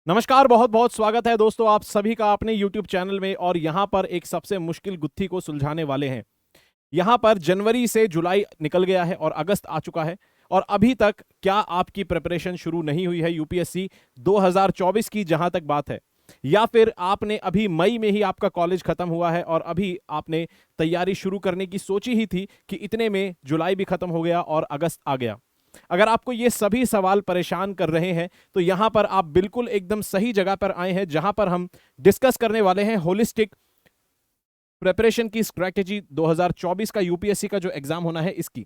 नमस्कार, बहुत बहुत स्वागत है दोस्तों आप सभी का अपने YouTube चैनल में। और यहां पर एक सबसे मुश्किल गुत्थी को सुलझाने वाले हैं। यहां पर जनवरी से जुलाई निकल गया है और अगस्त आ चुका है और अभी तक क्या आपकी प्रिपरेशन शुरू नहीं हुई है यूपीएससी 2024 की, जहां तक बात है, या फिर आपने अभी मई में ही आपका कॉलेज खत्म हुआ है और अभी आपने तैयारी शुरू करने की सोची ही थी कि इतने में जुलाई भी खत्म हो गया और अगस्त आ गया। अगर आपको ये सभी सवाल परेशान कर रहे हैं तो यहां पर आप बिल्कुल एकदम सही जगह पर आए हैं, जहां पर हम डिस्कस करने वाले हैं होलिस्टिक प्रिपरेशन की स्ट्रैटेजी 2024 का यूपीएससी का जो एग्जाम होना है इसकी।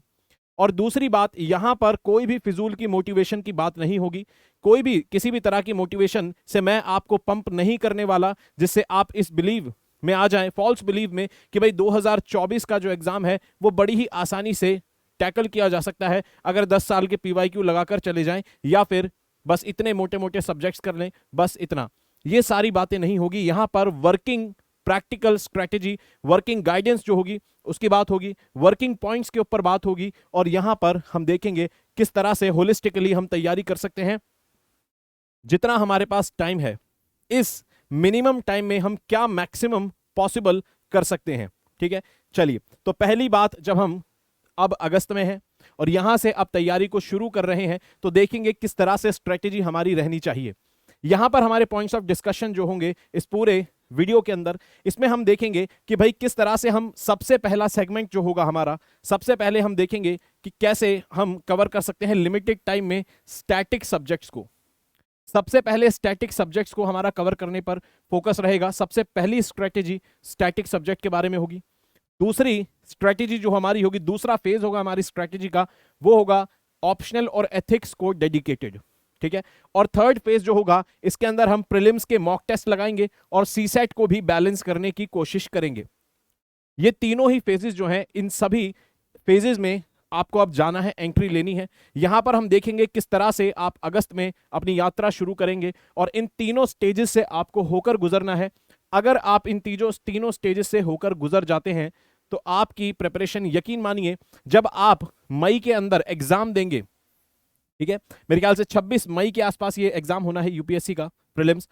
और दूसरी बात, यहां पर कोई भी फिजूल की मोटिवेशन की बात नहीं होगी। कोई भी किसी भी तरह की मोटिवेशन से मैं आपको पंप नहीं करने वाला जिससे आप इस बिलीव में आ जाएं, फॉल्स बिलीव में, कि भाई 2024 का जो एग्जाम है वो बड़ी ही आसानी से टैकल किया जा सकता है अगर 10 साल के पीवाईक्यू लगाकर चले जाएं, या फिर बस इतने मोटे मोटे सब्जेक्ट्स कर लें, बस इतना। ये सारी बातें नहीं होगी। यहां पर working practical strategy, working guidance जो होगी उसकी बात होगी, वर्किंग पॉइंट्स के ऊपर बात होगी, और यहां पर हम देखेंगे किस तरह से होलिस्टिकली हम तैयारी कर सकते हैं। जितना हमारे पास टाइम है, इस मिनिमम टाइम में हम क्या मैक्सिमम पॉसिबल कर सकते हैं। ठीक है, चलिए। तो पहली बात, जब हम अब अगस्त में हैं और यहां से अब तैयारी को शुरू कर रहे हैं तो देखेंगे किस तरह से स्ट्रेटेजी हमारी रहनी चाहिए। यहां पर हमारे पॉइंट्स ऑफ डिस्कशन जो होंगे इस पूरे वीडियो के अंदर, इसमें हम देखेंगे कि भाई किस तरह से हम, सबसे पहला सेगमेंट जो होगा हमारा, सबसे पहले हम देखेंगे कि कैसे हम कवर कर सकते हैं लिमिटेड टाइम में स्टैटिक सब्जेक्ट्स को। सबसे पहले स्टैटिक सब्जेक्ट्स को हमारा कवर करने पर फोकस रहेगा। सबसे पहली स्ट्रेटेजी स्टैटिक सब्जेक्ट के बारे में होगी। दूसरी स्ट्रेटेजी जो हमारी होगी, दूसरा फेज होगा हमारी स्ट्रेटेजी का, वो होगा ऑप्शनल और एथिक्स को डेडिकेटेड। ठीक है, और थर्ड फेज जो होगा इसके अंदर हम प्रीलिम्स के मॉक टेस्ट लगाएंगे और सीसेट को भी बैलेंस करने की कोशिश करेंगे। ये तीनों ही फेजेस जो हैं, इन सभी फेजेस में आपको अब जाना है, एंट्री लेनी है। यहां पर हम देखेंगे किस तरह से आप अगस्त में अपनी यात्रा शुरू करेंगे और इन तीनों स्टेजेस से आपको होकर गुजरना है। अगर आप इन तीनों स्टेजेस से होकर गुजर जाते हैं तो आपकी प्रिपरेशन, यकीन मानिए, जब आप मई के अंदर एग्जाम देंगे, ठीक है, मेरे ख्याल से 26 मई के आसपास ये एग्जाम होना है यूपीएससी का प्रीलिम्स।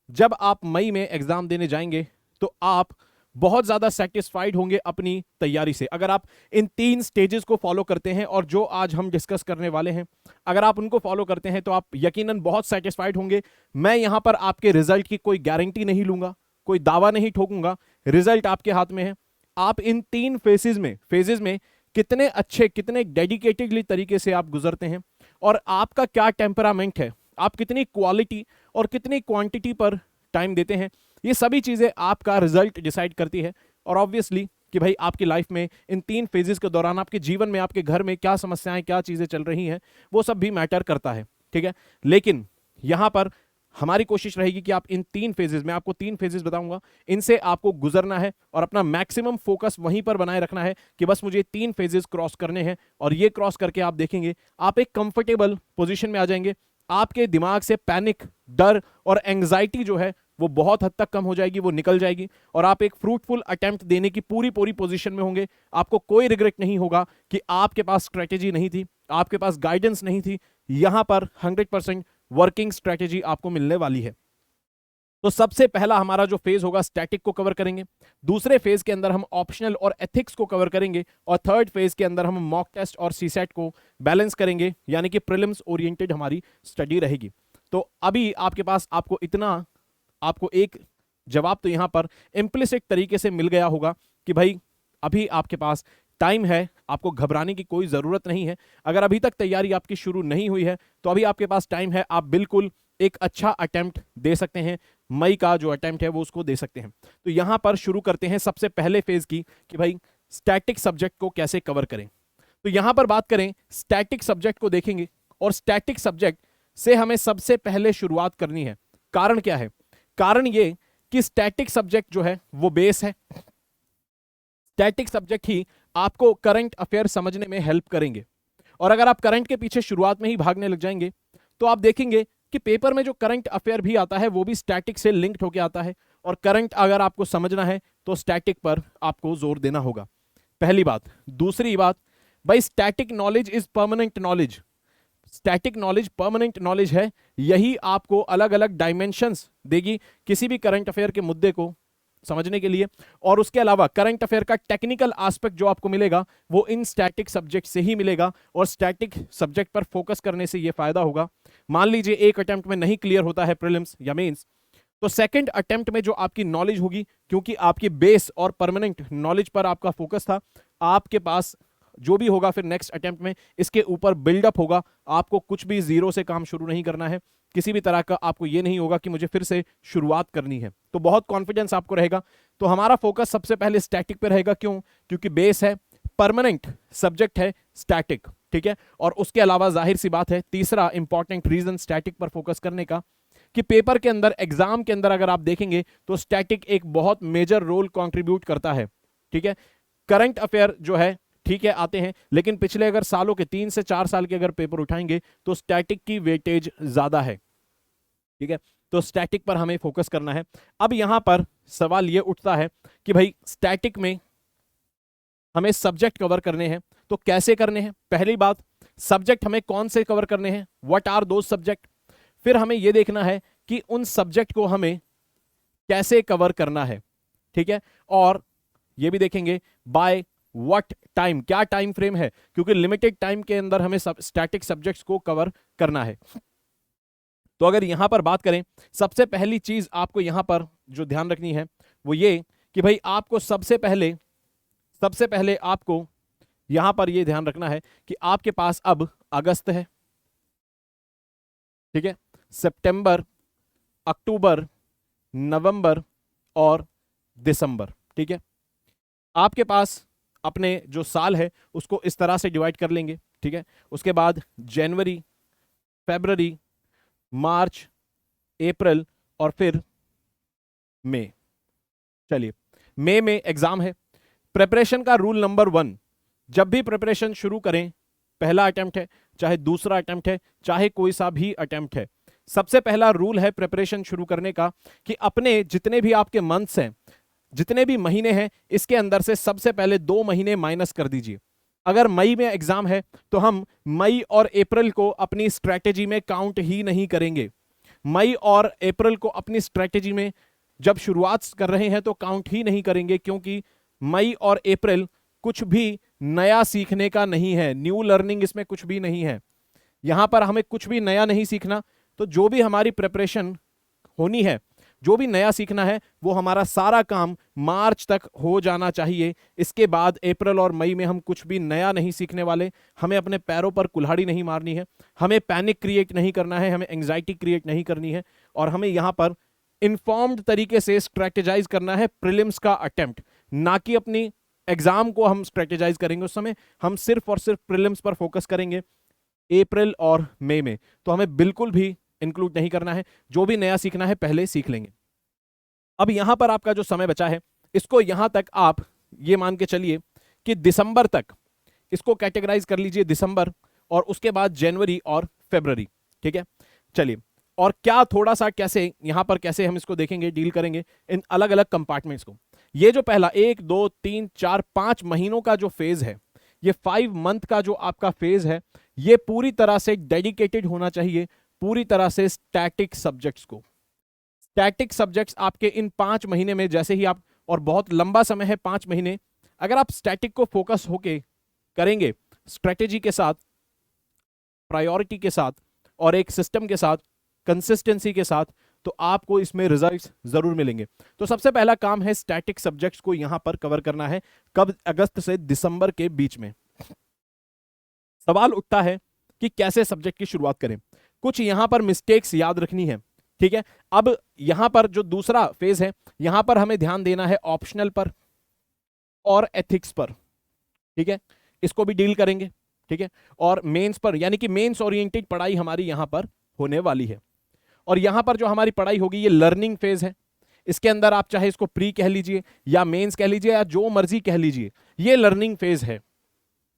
जब आप मई में एग्जाम देने जाएंगे तो आप बहुत ज्यादा सेटिस्फाइड होंगे अपनी तैयारी से। अगर आप इन 3 स्टेजेस को फॉलो करते हैं और जो आज हम डिस्कस करने वाले हैं, अगर आप उनको फॉलो करते हैं तो आप यकीनन बहुत सेटिस्फाइड होंगे। मैं यहां पर आपके रिजल्ट की कोई गारंटी नहीं लूंगा, कोई दावा नहीं ठोकूंगा, रिजल्ट आपके हाथ में है। आप इन 3 फेजेस में कितने अच्छे, कितने डेडिकेटेडली तरीके से आप गुजरते हैं और आपका क्या टेम्परामेंट है, आप कितनी क्वालिटी और कितनी क्वांटिटी पर टाइम देते हैं, ये सभी चीजें आपका रिजल्ट डिसाइड करती है। और ऑब्वियसली कि भाई आपकी लाइफ में इन 3 फेजेस के दौरान, आपके जीवन में, आपके घर में क्या समस्याएं, क्या चीजें चल रही हैं, वो सब भी मैटर करता है। ठीक है, लेकिन यहां पर हमारी कोशिश रहेगी कि आप इन 3 फेजेस में, आपको 3 फेजेस बताऊंगा, इनसे आपको गुजरना है और अपना मैक्सिमम फोकस वहीं पर बनाए रखना है कि बस मुझे 3 फेजेस क्रॉस करने हैं। और ये क्रॉस करके आप देखेंगे आप एक कंफर्टेबल पोजीशन में आ जाएंगे। आपके दिमाग से पैनिक, डर और एंग्जाइटी जो है वो बहुत हद तक कम हो जाएगी, वो निकल जाएगी, और आप एक फ्रूटफुल अटेम्प्ट देने की पूरी पोजीशन में होंगे। आपको कोई रिग्रेट नहीं होगा कि आपके पास स्ट्रेटेजी नहीं थी, आपके पास गाइडेंस नहीं थी। यहां पर 100% वर्किंग स्ट्रेटेजी आपको मिलने वाली है। तो सबसे पहला हमारा जो फेज होगा, स्टैटिक को कवर करेंगे। दूसरे फेज के अंदर हम ऑप्शनल और एथिक्स को कवर करेंगे, और थर्ड फेज के अंदर हम मॉक टेस्ट और सीसेट को बैलेंस करेंगे, यानी कि प्रीलिम्स ओरिएंटेड हमारी स्टडी रहेगी। तो अभी आपके पास, आपको एक जवाब तो यहां पर इम्प्लिसिट तरीके से मिल गया होगा कि भाई अभी आपके पास टाइम है, आपको घबराने की कोई जरूरत नहीं है। अगर अभी तक तैयारी आपकी शुरू नहीं हुई है तो अभी आपके पास टाइम है, आप बिल्कुल एक अच्छा अटेम्प्ट दे सकते हैं। मई का जो अटेम्प्ट है वो उसको दे सकते हैं। तो यहां पर शुरू करते हैं सबसे पहले फेज की, कि भाई स्टैटिक सब्जेक्ट को कैसे कवर करें। तो यहां पर बात करें, स्टैटिक सब्जेक्ट को देखेंगे और स्टैटिक सब्जेक्ट से हमें सबसे पहले शुरुआत करनी है। कारण क्या है? कारण ये कि स्टैटिक सब्जेक्ट जो है वो बेस है। स्टैटिक सब्जेक्ट ही आपको करंट अफेयर समझने में हेल्प करेंगे, और अगर आप करंट के पीछे शुरुआत में ही भागने लग जाएंगे तो आप देखेंगे कि पेपर में जो करंट अफेयर भी आता है वो भी स्टैटिक से लिंक्ड होकर आता है। और करंट अगर आपको समझना है तो स्टैटिक पर आपको जोर देना होगा, पहली बात। दूसरी बात, भाई static knowledge is permanent knowledge. Static knowledge permanent knowledge है, यही आपको अलग अलग डायमेंशंस देगी किसी भी करंट अफेयर के मुद्दे को समझने के लिए। और उसके अलावा करंट अफेयर का टेक्निकल एस्पेक्ट जो आपको मिलेगा वो इन स्टैटिक सब्जेक्ट से ही मिलेगा, और स्टैटिक सब्जेक्ट पर फोकस करने से ये फायदा होगा। मान लीजिए एक अटेम्प्ट में नहीं क्लियर होता है प्रीलिम्स या मेंस, तो सेकंड अटेम्प्ट में जो आपकी नॉलेज होगी, क्योंकि आपकी बेस और परमानेंट नॉलेज पर आपका फोकस था, आपके पास जो भी होगा फिर नेक्स्ट अटेम्प्ट में इसके ऊपर बिल्डअप होगा। आपको कुछ भी जीरो से काम शुरू नहीं करना है, किसी भी तरह का आपको ये नहीं होगा कि मुझे फिर से शुरुआत करनी है, तो बहुत कॉन्फिडेंस आपको रहेगा। तो हमारा फोकस सबसे पहले स्टैटिक पे रहेगा, क्यों? क्योंकि बेस है, परमानेंट सब्जेक्ट है स्टैटिक, ठीक है। और उसके अलावा जाहिर सी बात है, तीसरा इंपॉर्टेंट रीजन स्टैटिक पर फोकस करने का कि पेपर के अंदर, एग्जाम के अंदर अगर आप देखेंगे तो स्टैटिक एक बहुत मेजर रोल कंट्रीब्यूट करता है, ठीक है। करंट अफेयर जो है ठीक है आते हैं, लेकिन पिछले अगर सालों के 3 से 4 साल के अगर पेपर उठाएंगे तो स्टैटिक की वेटेज ज्यादा है, ठीक है। तो स्टैटिक पर हमें फोकस करना है। अब यहां पर सवाल यह उठता है कि भाई स्टैटिक में हमें सब्जेक्ट कवर करने हैं, तो कैसे करने हैं? पहली बात, सब्जेक्ट हमें कौन से कवर करने हैं, व्हाट आर दोज सब्जेक्ट। फिर हमें यह देखना है कि उन सब्जेक्ट को हमें कैसे कवर करना है, ठीक है। और यह भी देखेंगे बाय व्हाट टाइम, क्या टाइम फ्रेम है, क्योंकि लिमिटेड टाइम के अंदर हमें स्टैटिक सब्जेक्ट्स को कवर करना है। तो अगर यहां पर बात करें, सबसे पहली चीज आपको यहां पर जो ध्यान रखनी है वो ये कि भाई आपको सबसे पहले आपको यहां पर ये ध्यान रखना है कि आपके पास अब अगस्त है, ठीक है, सितंबर, अक्टूबर, नवंबर और दिसंबर, ठीक है। आपके पास अपने जो साल है उसको इस तरह से डिवाइड कर लेंगे, ठीक है। उसके बाद जनवरी, फरवरी, मार्च, अप्रैल और फिर मई। चलिए, मई में एग्जाम है। प्रिपरेशन का रूल नंबर 1, जब भी प्रिपरेशन शुरू करें, पहला अटेम्प्ट है चाहे दूसरा अटेम्प्ट है चाहे कोई सा भी अटेम्प्ट है, सबसे पहला रूल है प्रिपरेशन शुरू करने का कि अपने जितने भी आपके मंथ्स हैं, जितने भी महीने हैं, इसके अंदर से सबसे पहले 2 महीने माइनस कर दीजिए। अगर मई में एग्जाम है तो हम मई और अप्रैल को अपनी स्ट्रैटेजी में काउंट ही नहीं करेंगे। मई और अप्रैल को अपनी स्ट्रैटेजी में जब शुरुआत कर रहे हैं तो काउंट ही नहीं करेंगे, क्योंकि मई और अप्रैल कुछ भी नया सीखने का नहीं है, न्यू लर्निंग इसमें कुछ भी नहीं है। यहां पर हमें कुछ भी नया नहीं सीखना, तो जो भी हमारी प्रिपरेशन होनी है, जो भी नया सीखना है, वो हमारा सारा काम मार्च तक हो जाना चाहिए। इसके बाद अप्रैल और मई में हम कुछ भी नया नहीं सीखने वाले। हमें अपने पैरों पर कुल्हाड़ी नहीं मारनी है, हमें पैनिक क्रिएट नहीं करना है, हमें एंग्जाइटी क्रिएट नहीं करनी है, और हमें यहां पर इंफॉर्म्ड तरीके से स्ट्रैटेजाइज करना है प्रीलिम्स का अटेम्प्ट, ना कि अपनी एग्जाम को हम स्ट्रैटेजाइज करेंगे। उस समय हम सिर्फ और सिर्फ प्रीलिम्स पर फोकस करेंगे अप्रैल और मई में, तो हमें बिल्कुल भी इंक्लूड नहीं करना है। जो भी नया सीखना है पहले सीख लेंगे। अब यहां पर आपका जो समय बचा है, इसको यहां तक आप ये मान के चलिए कि दिसंबर तक इसको कैटेगराइज कर लीजिए, दिसंबर, और उसके बाद जनवरी और फरवरी, ठीक है। चलिए, और क्या थोड़ा सा कैसे यहां पर कैसे हम इसको देखेंगे, डील करेंगे इन अलग अलग कंपार्टमेंट्स को। ये जो पहला 1 2 3 4 5 महीनों का जो फेज है, ये 5 मंथ का जो आपका फेज है, ये पूरी तरह से डेडिकेटेड होना चाहिए पूरी तरह से स्टैटिक सब्जेक्ट्स को। स्टैटिक सब्जेक्ट्स आपके इन 5 महीने में, जैसे ही आप, और बहुत लंबा समय है 5 महीने, अगर आप स्टैटिक को फोकस होके करेंगे स्ट्रेटेजी के साथ, प्रायोरिटी के साथ और एक सिस्टम के साथ, कंसिस्टेंसी के साथ, तो आपको इसमें रिजल्ट्स जरूर मिलेंगे। तो सबसे पहला काम है स्टैटिक सब्जेक्ट्स को यहां पर कवर करना है। कब? अगस्त से दिसंबर के बीच में। सवाल उठता है कि कैसे सब्जेक्ट की शुरुआत करें। कुछ यहां पर मिस्टेक्स याद रखनी है, ठीक है। अब यहां पर जो दूसरा फेज है, यहां पर हमें ध्यान देना है ऑप्शनल पर और एथिक्स पर, ठीक है, इसको भी डील करेंगे, ठीक है। और मेंस पर, यानी कि मेंस ओरिएंटेड पढ़ाई हमारी यहां पर होने वाली है। और यहां पर जो हमारी पढ़ाई होगी ये लर्निंग फेज है। इसके अंदर आप चाहे इसको प्री कह लीजिए या मेंस कह लीजिए या जो मर्जी कह लीजिए, ये लर्निंग फेज है,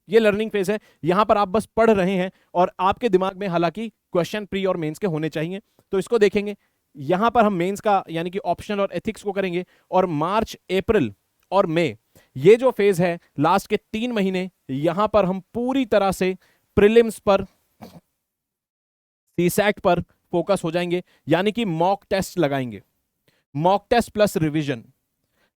ये लर्निंग फेज है। यहां पर आप बस पढ़ रहे हैं और आपके दिमाग में हालांकि क्वेश्चन प्री और मेंस के होने चाहिए, तो इसको देखेंगे। यहां पर हम मेंस का यानी कि ऑप्शनल और एथिक्स को करेंगे, और मार्च, अप्रैल और मई, ये जो फेज है लास्ट के 3 महीने, यहां पर हम पूरी तरह से प्रीलिम्स पर सीसैट पर फोकस हो जाएंगे, यानी कि मॉक टेस्ट लगाएंगे, mock test plus revision.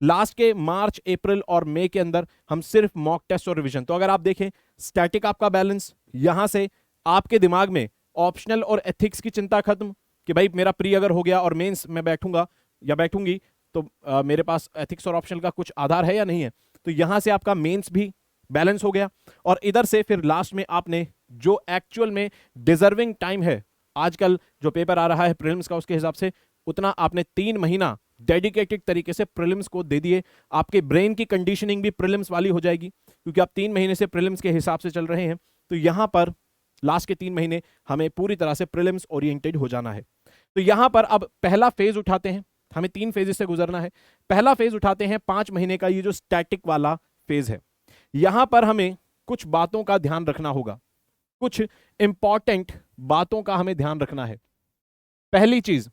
Last के मार्च, अप्रैल और मई के अंदर हम सिर्फ मॉक टेस्ट और रिवीजन। तो अगर आप देखें स्टैटिक आपका बैलेंस, यहां से आपके दिमाग में ऑप्शनल और एथिक्स की चिंता खत्म कि भाई मेरा प्री अगर हो गया और मेंस में बैठूंगा या बैठूंगी तो मेरे पास एथिक्स और ऑप्शनल का कुछ आधार है या नहीं है। तो यहां से आपका मेंस भी बैलेंस हो गया, और इधर से फिर लास्ट में आपने जो एक्चुअल में डिजर्विंग टाइम है, आजकल जो पेपर आ रहा है प्रीलिम्स का उसके हिसाब से, उतना आपने 3 महीना डेडिकेटेड तरीके से प्रीलिम्स को दे दिए। आपके ब्रेन की कंडीशनिंग भी प्रीलिम्स वाली हो जाएगी, क्योंकि आप 3 महीने से प्रीलिम्स के हिसाब से चल रहे हैं। तो यहां पर लास्ट के 3 महीने हमें पूरी तरह से प्रीलिम्स ओरिएंटेड हो जाना है। तो यहां पर अब पहला फेज उठाते हैं, हमें 3 फेजेस से गुजरना है। पहला फेज उठाते हैं 5 महीने का, ये जो स्टैटिक वाला फेज है। यहां पर हमें कुछ बातों का ध्यान रखना होगा, कुछ इंपॉर्टेंट बातों का हमें ध्यान रखना है। पहली चीज,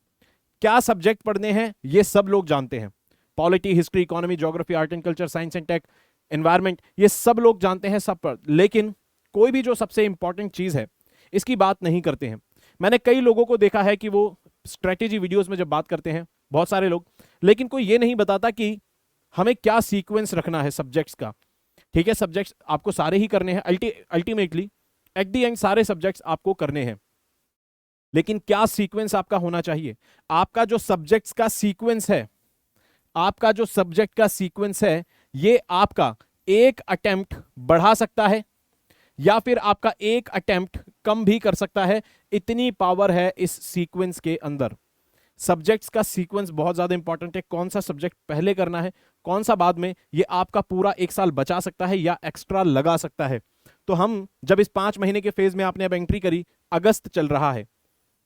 क्या सब्जेक्ट पढ़ने हैं ये सब लोग जानते हैं, polity, history, economy, geography, art and culture, science and tech, environment, ये सब लोग जानते हैं सब पर, लेकिन कोई भी जो सबसे इंपॉर्टेंट चीज है इसकी बात नहीं करते हैं। मैंने कई लोगों को देखा है कि वो स्ट्रेटेजी वीडियोस में जब बात करते हैं, बहुत सारे लोग, लेकिन कोई ये नहीं बताता कि हमें क्या सीक्वेंस रखना है सब्जेक्ट्स का। ठीक है, सब्जेक्ट्स आपको सारे ही करने हैं, अल्टीमेटली एट दी एंड सारे सब्जेक्ट्स आपको करने हैं, लेकिन क्या सीक्वेंस आपका होना चाहिए। आपका जो सब्जेक्ट्स का सीक्वेंस है, आपका जो सब्जेक्ट का सीक्वेंस है, ये आपका एक अटेम्प्ट बढ़ा सकता है या फिर आपका एक अटेम्प्ट कम भी कर सकता है। इतनी पावर है इस सीक्वेंस के अंदर। सब्जेक्ट्स का सीक्वेंस बहुत ज्यादा इंपॉर्टेंट है, कौन सा सब्जेक्ट पहले करना है कौन सा बाद में, ये आपका पूरा 1 साल बचा सकता है या एक्स्ट्रा लगा सकता है। तो हम जब इस 5 महीने के फेज में आपने अब एंट्री करी, अगस्त चल रहा है,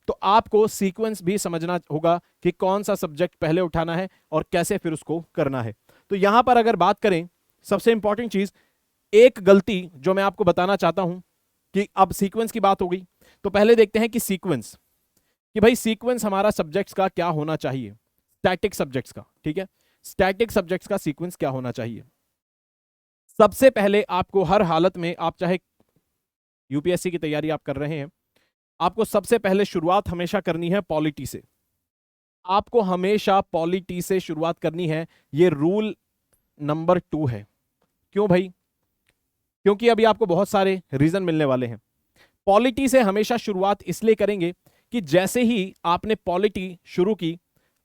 तो आपको सीक्वेंस भी समझना होगा कि कौन सा सब्जेक्ट पहले उठाना है और कैसे फिर उसको करना है। तो यहां पर अगर बात करें, सबसे इंपॉर्टेंट चीज, एक गलती जो मैं आपको बताना चाहता हूं कि अब सीक्वेंस की बात हो गई, तो पहले देखते हैं कि सीक्वेंस, कि भाई सीक्वेंस हमारा सब्जेक्ट्स का क्या होना चाहिए, स्टैटिक सब्जेक्ट्स का। ठीक है, स्टैटिक सब्जेक्ट्स का सीक्वेंस क्या होना चाहिए। सबसे पहले आपको हर हालत में, आप चाहे यूपीएससी की तैयारी आप कर रहे हैं, आपको सबसे पहले शुरुआत हमेशा करनी है पॉलिटी से। आपको हमेशा पॉलिटी से शुरुआत करनी है, ये रूल नंबर 2 है। क्यों भाई? क्योंकि अभी आपको बहुत सारे रीजन मिलने वाले हैं। पॉलिटी से हमेशा शुरुआत इसलिए करेंगे कि जैसे ही आपने पॉलिटी शुरू की,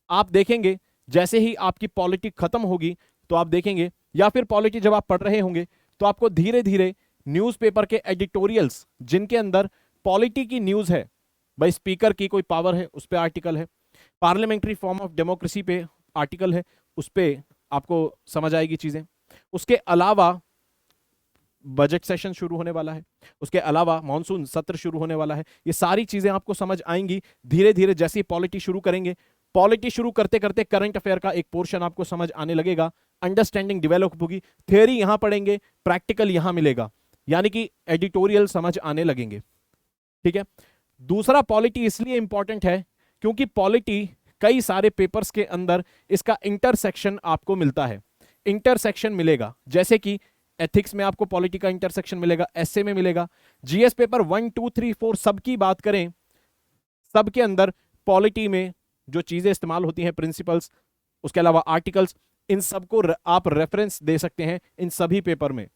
आप देखेंगे जैसे ही आपकी पॉलिटी खत्म होगी तो आप देखेंगे, या फिर पॉलिटी जब आप पढ़ रहे होंगे तो आपको धीरे धीरे न्यूज़पेपर के एडिटोरियल्स जिनके अंदर पॉलिटी की न्यूज़ है, भाई स्पीकर की कोई पावर है उस पर आर्टिकल है, पार्लियामेंट्री फॉर्म ऑफ डेमोक्रेसी पे आर्टिकल है, उस पर आपको समझ आएगी चीज़ें। उसके अलावा बजट सेशन शुरू होने वाला है, उसके अलावा मॉनसून सत्र शुरू होने वाला है, ये सारी चीजें आपको समझ आएंगी धीरे धीरे जैसे ही पॉलिटी शुरू करेंगे। पॉलिटी शुरू करते करते करंट अफेयर का एक पोर्शन आपको समझ आने लगेगा, अंडरस्टैंडिंग डेवलप होगी, थ्योरी यहां पढ़ेंगे, प्रैक्टिकल यहां मिलेगा, यानी कि एडिटोरियल समझ आने लगेंगे। ठीक है, दूसरा पॉलिटी इसलिए इंपॉर्टेंट है क्योंकि पॉलिटी कई सारे पेपर्स के अंदर इसका इंटरसेक्शन आपको मिलता है। इंटरसेक्शन मिलेगा, जैसे कि एथिक्स में आपको पॉलिटी का इंटरसेक्शन मिलेगा, एसए में मिलेगा, जीएस पेपर 1 2 3 4 सबकी बात करें, सबके अंदर पॉलिटी में जो चीजें इस्तेमाल होती हैं, प्रिंसिपल्स, उसके अलावा आर्टिकल्स, इन सबको आप रेफरेंस दे सकते हैं इन सभी पेपर में।